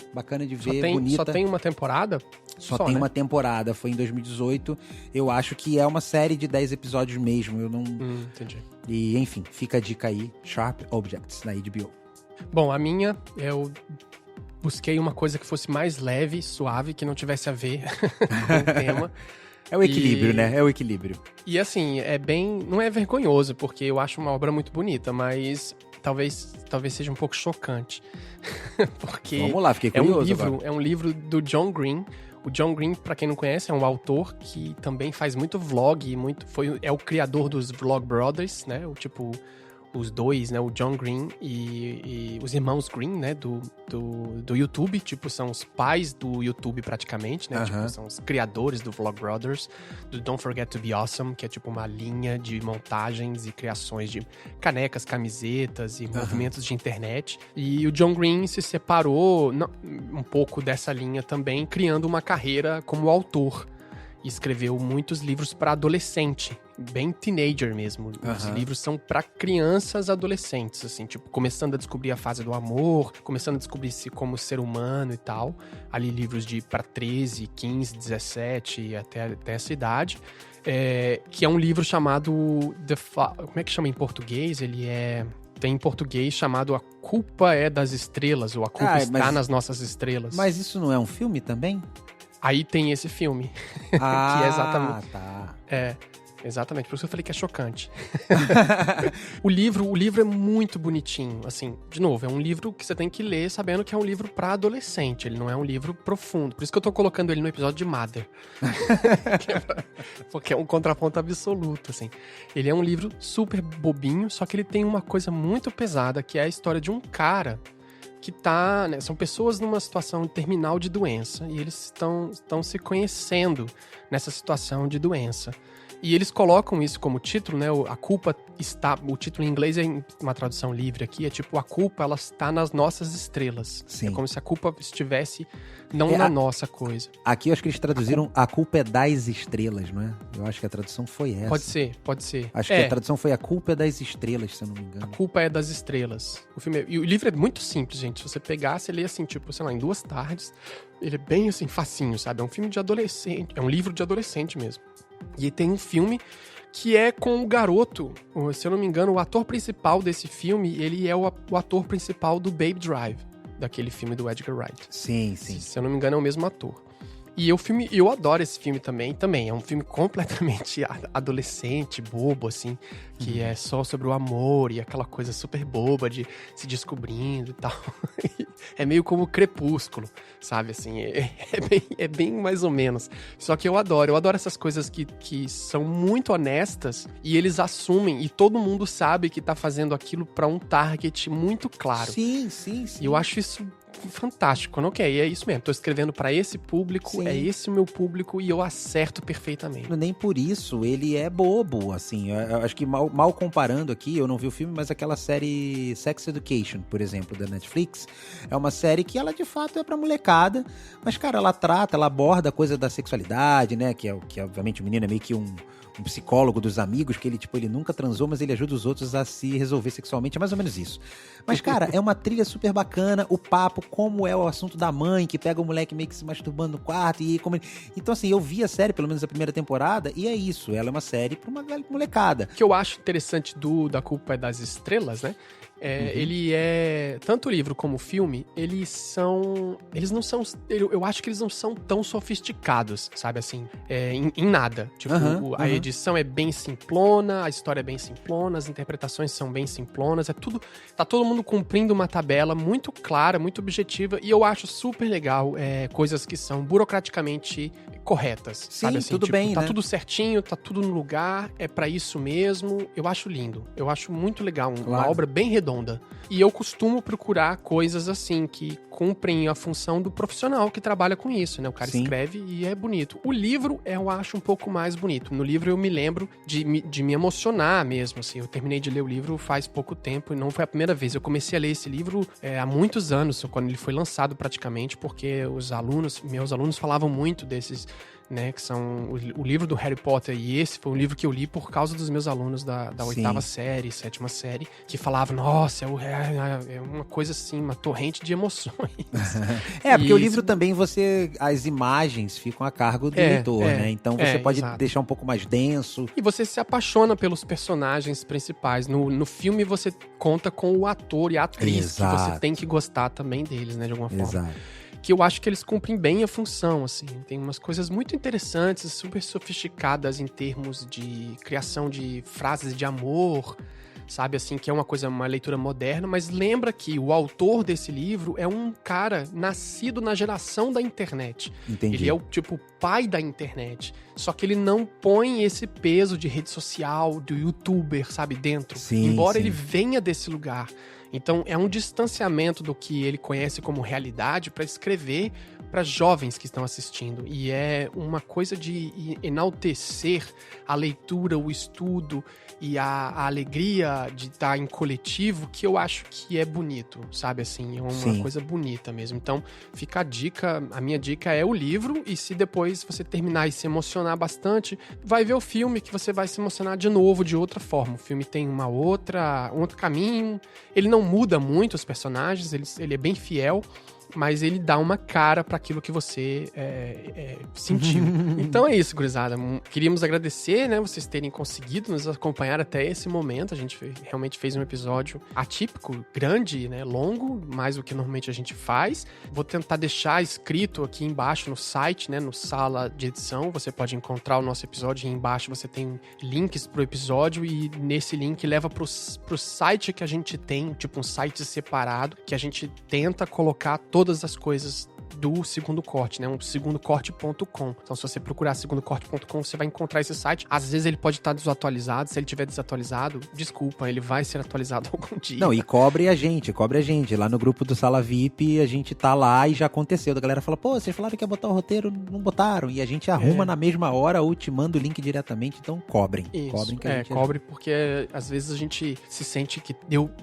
de ver, bonita. Só tem uma temporada? Só tem, né? Uma temporada, foi em 2018. Eu acho que é uma série de 10 episódios mesmo, eu não... Entendi. E enfim, fica a dica aí, Sharp Objects, na HBO. Bom, a minha, eu busquei uma coisa que fosse mais leve, suave, que não tivesse a ver com o tema. É o equilíbrio, né? É o equilíbrio. E assim, não é vergonhoso, porque eu acho uma obra muito bonita, mas talvez seja um pouco chocante. Porque vamos lá, fiquei curioso agora. É um livro do John Green. O John Green, pra quem não conhece, é um autor que também faz muito vlog, é o criador dos Vlog Brothers, né? Os dois, né? O John Green e os irmãos Green, né? Do YouTube, são os pais do YouTube praticamente, né? São os criadores do Vlog Brothers, do Don't Forget to Be Awesome, que é uma linha de montagens e criações de canecas, camisetas e movimentos de internet. E o John Green se separou um pouco dessa linha também, criando uma carreira como autor. Escreveu muitos livros para adolescente, bem teenager mesmo. Os livros são para crianças adolescentes, assim, começando a descobrir a fase do amor, começando a descobrir-se como ser humano e tal. Ali livros para 13, 15, 17, até essa idade. Que é um livro chamado... Como é que chama em português? Tem em português chamado A Culpa é das Estrelas, ou A Culpa está nas Nossas Estrelas. Mas isso não é um filme também? Aí tem esse filme, que é exatamente... tá. exatamente. Por isso que eu falei que é chocante. O livro é muito bonitinho, assim, de novo, é um livro que você tem que ler sabendo que é um livro pra adolescente, ele não é um livro profundo. Por isso que eu tô colocando ele no episódio de Mother. Porque é um contraponto absoluto, assim. Ele é um livro super bobinho, só que ele tem uma coisa muito pesada, que é a história de um cara que tá, né, são pessoas numa situação terminal de doença e eles estão se conhecendo nessa situação de doença. E eles colocam isso como título, né? A culpa está... O título em inglês é uma tradução livre aqui, é tipo, a culpa, ela está nas nossas estrelas. Sim. É como se a culpa estivesse não na nossa coisa. Aqui eu acho que eles traduziram a culpa é das estrelas, não é? Eu acho que a tradução foi essa. Pode ser. Acho que a tradução foi a culpa é das estrelas, se eu não me engano. A culpa é das estrelas. E o livro é muito simples, gente. Se você pegar, você lê assim, tipo, sei lá, em 2 tardes. Ele é bem, assim, facinho, sabe? É um filme de adolescente. É um livro de adolescente mesmo. E tem um filme que é com o garoto, se eu não me engano, o ator principal desse filme, ele é o ator principal do Baby Drive, daquele filme do Edgar Wright. Sim. Se eu não me engano, é o mesmo ator. E eu adoro esse filme também. É um filme completamente adolescente, bobo, assim, que é só sobre o amor e aquela coisa super boba de se descobrindo e tal. É meio como Crepúsculo, sabe, assim, é bem mais ou menos. Só que eu adoro essas coisas que são muito honestas e eles assumem e todo mundo sabe que tá fazendo aquilo pra um target muito claro. Sim. E eu acho isso fantástico, ok, é isso mesmo, tô escrevendo pra esse público, Sim. É esse o meu público e eu acerto perfeitamente. Nem por isso ele é bobo, assim, eu acho que mal comparando aqui, eu não vi o filme, mas aquela série Sex Education, por exemplo, da Netflix, é uma série que ela de fato é pra molecada, mas cara, ela aborda a coisa da sexualidade, né, que obviamente o menino é meio que um psicólogo dos amigos, que ele nunca transou, mas ele ajuda os outros a se resolver sexualmente, é mais ou menos isso. Mas, cara, é uma trilha super bacana, o papo, como é o assunto da mãe, que pega o moleque meio que se masturbando no quarto, e como... Então, assim, eu vi a série, pelo menos a primeira temporada, e é isso, ela é uma série pra uma molecada. O que eu acho interessante da Culpa é das Estrelas, né? Ele é... Tanto o livro como o filme, eles não são... Eu acho que eles não são tão sofisticados, sabe, assim, em nada. Tipo, a edição é bem simplona, a história é bem simplona, as interpretações são bem simplonas, tá todo mundo cumprindo uma tabela muito clara, muito objetiva, e eu acho super legal coisas que são burocraticamente corretas, Sim, sabe, assim, tudo tipo, bem, tá né? tudo certinho, tá tudo no lugar, é pra isso mesmo, eu acho lindo, eu acho muito legal, uma obra bem redonda. E eu costumo procurar coisas assim, que cumprem a função do profissional que trabalha com isso, né? O cara escreve e é bonito. O livro eu acho um pouco mais bonito. No livro eu me lembro de me emocionar mesmo, assim. Eu terminei de ler o livro faz pouco tempo e não foi a primeira vez. Eu comecei a ler esse livro há muitos anos, quando ele foi lançado praticamente, porque meus alunos falavam muito desses, né, que são o livro do Harry Potter, e esse foi um livro que eu li por causa dos meus alunos da 8ª série, 7ª série, que falavam, nossa, é uma coisa assim, uma torrente de emoções. Porque o livro também as imagens ficam a cargo do leitor, né? Então você pode deixar um pouco mais denso. E você se apaixona pelos personagens principais. No filme você conta com o ator e a atriz, que você tem que gostar também deles, né, de alguma forma. Exato. Que eu acho que eles cumprem bem a função, assim. Tem umas coisas muito interessantes, super sofisticadas em termos de criação de frases de amor, sabe, assim, que é uma leitura moderna, mas lembra que o autor desse livro é um cara nascido na geração da internet. Entendi. Ele é o pai da internet, só que ele não põe esse peso de rede social, do youtuber, sabe, dentro. Embora ele venha desse lugar. Então, é um distanciamento do que ele conhece como realidade para escrever para jovens que estão assistindo. E é uma coisa de enaltecer a leitura, o estudo e a alegria de estar em coletivo, que eu acho que é bonito, sabe? Assim, é uma coisa bonita mesmo. Então, fica a minha dica é o livro, e se depois você terminar e se emocionar bastante, vai ver o filme, que você vai se emocionar de novo, de outra forma. O filme tem um outro caminho, ele não muda muito os personagens, ele é bem fiel, mas ele dá uma cara para aquilo que você sentiu. Então é isso, gurizada. Queríamos agradecer, né, vocês terem conseguido nos acompanhar até esse momento. A gente realmente fez um episódio atípico, grande, né, longo, mais do que normalmente a gente faz. Vou tentar deixar escrito aqui embaixo no site, né, no Sala de Edição. Você pode encontrar o nosso episódio e embaixo você tem links pro episódio e nesse link leva pro site que a gente tem, tipo um site separado, que a gente tenta colocar todas as coisas do Segundo Corte, né? Um segundocorte.com. Então, se você procurar segundocorte.com, você vai encontrar esse site. Às vezes ele pode estar desatualizado. Se ele estiver desatualizado, desculpa, ele vai ser atualizado algum dia. Não, e cobre a gente. Lá no grupo do Sala VIP, a gente tá lá e já aconteceu. A galera fala, pô, vocês falaram que ia botar o roteiro, não botaram. E a gente arruma na mesma hora ou te manda o link diretamente. Então, cobrem. Isso. Cobrem que a gente cobre porque às vezes a gente se sente que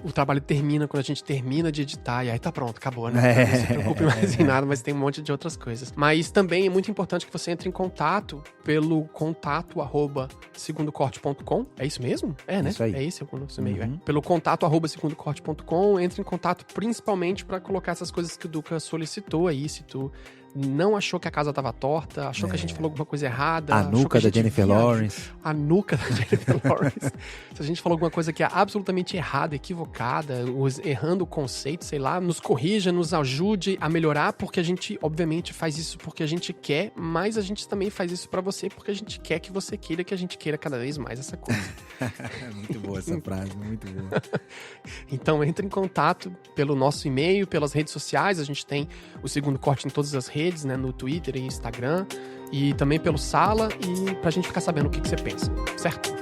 o trabalho termina quando a gente termina de editar e aí tá pronto, acabou, né? Não se preocupe mais em nada, mas tem um monte de outras coisas. Mas também é muito importante que você entre em contato pelo contato@segundocorte.com. É isso mesmo? É, né? Isso aí. É esse o nosso e-mail. Pelo contato@segundocorte.com, entre em contato principalmente para colocar essas coisas que o Duca solicitou aí, se tu não achou que a casa tava torta, achou que a gente falou alguma coisa errada. A nuca da Jennifer Lawrence. A nuca da Jennifer Lawrence. Se a gente falou alguma coisa que é absolutamente errada, equivocada, errando o conceito, sei lá, nos corrija, nos ajude a melhorar, porque a gente, obviamente, faz isso porque a gente quer, mas a gente também faz isso pra você porque a gente quer que você queira, que a gente queira cada vez mais essa coisa. Muito boa essa frase, muito boa. Então, entre em contato pelo nosso e-mail, pelas redes sociais, a gente tem o Segundo Corte em todas as redes, né, no Twitter e Instagram, e também pelo Sala, e pra gente ficar sabendo o que você pensa, certo?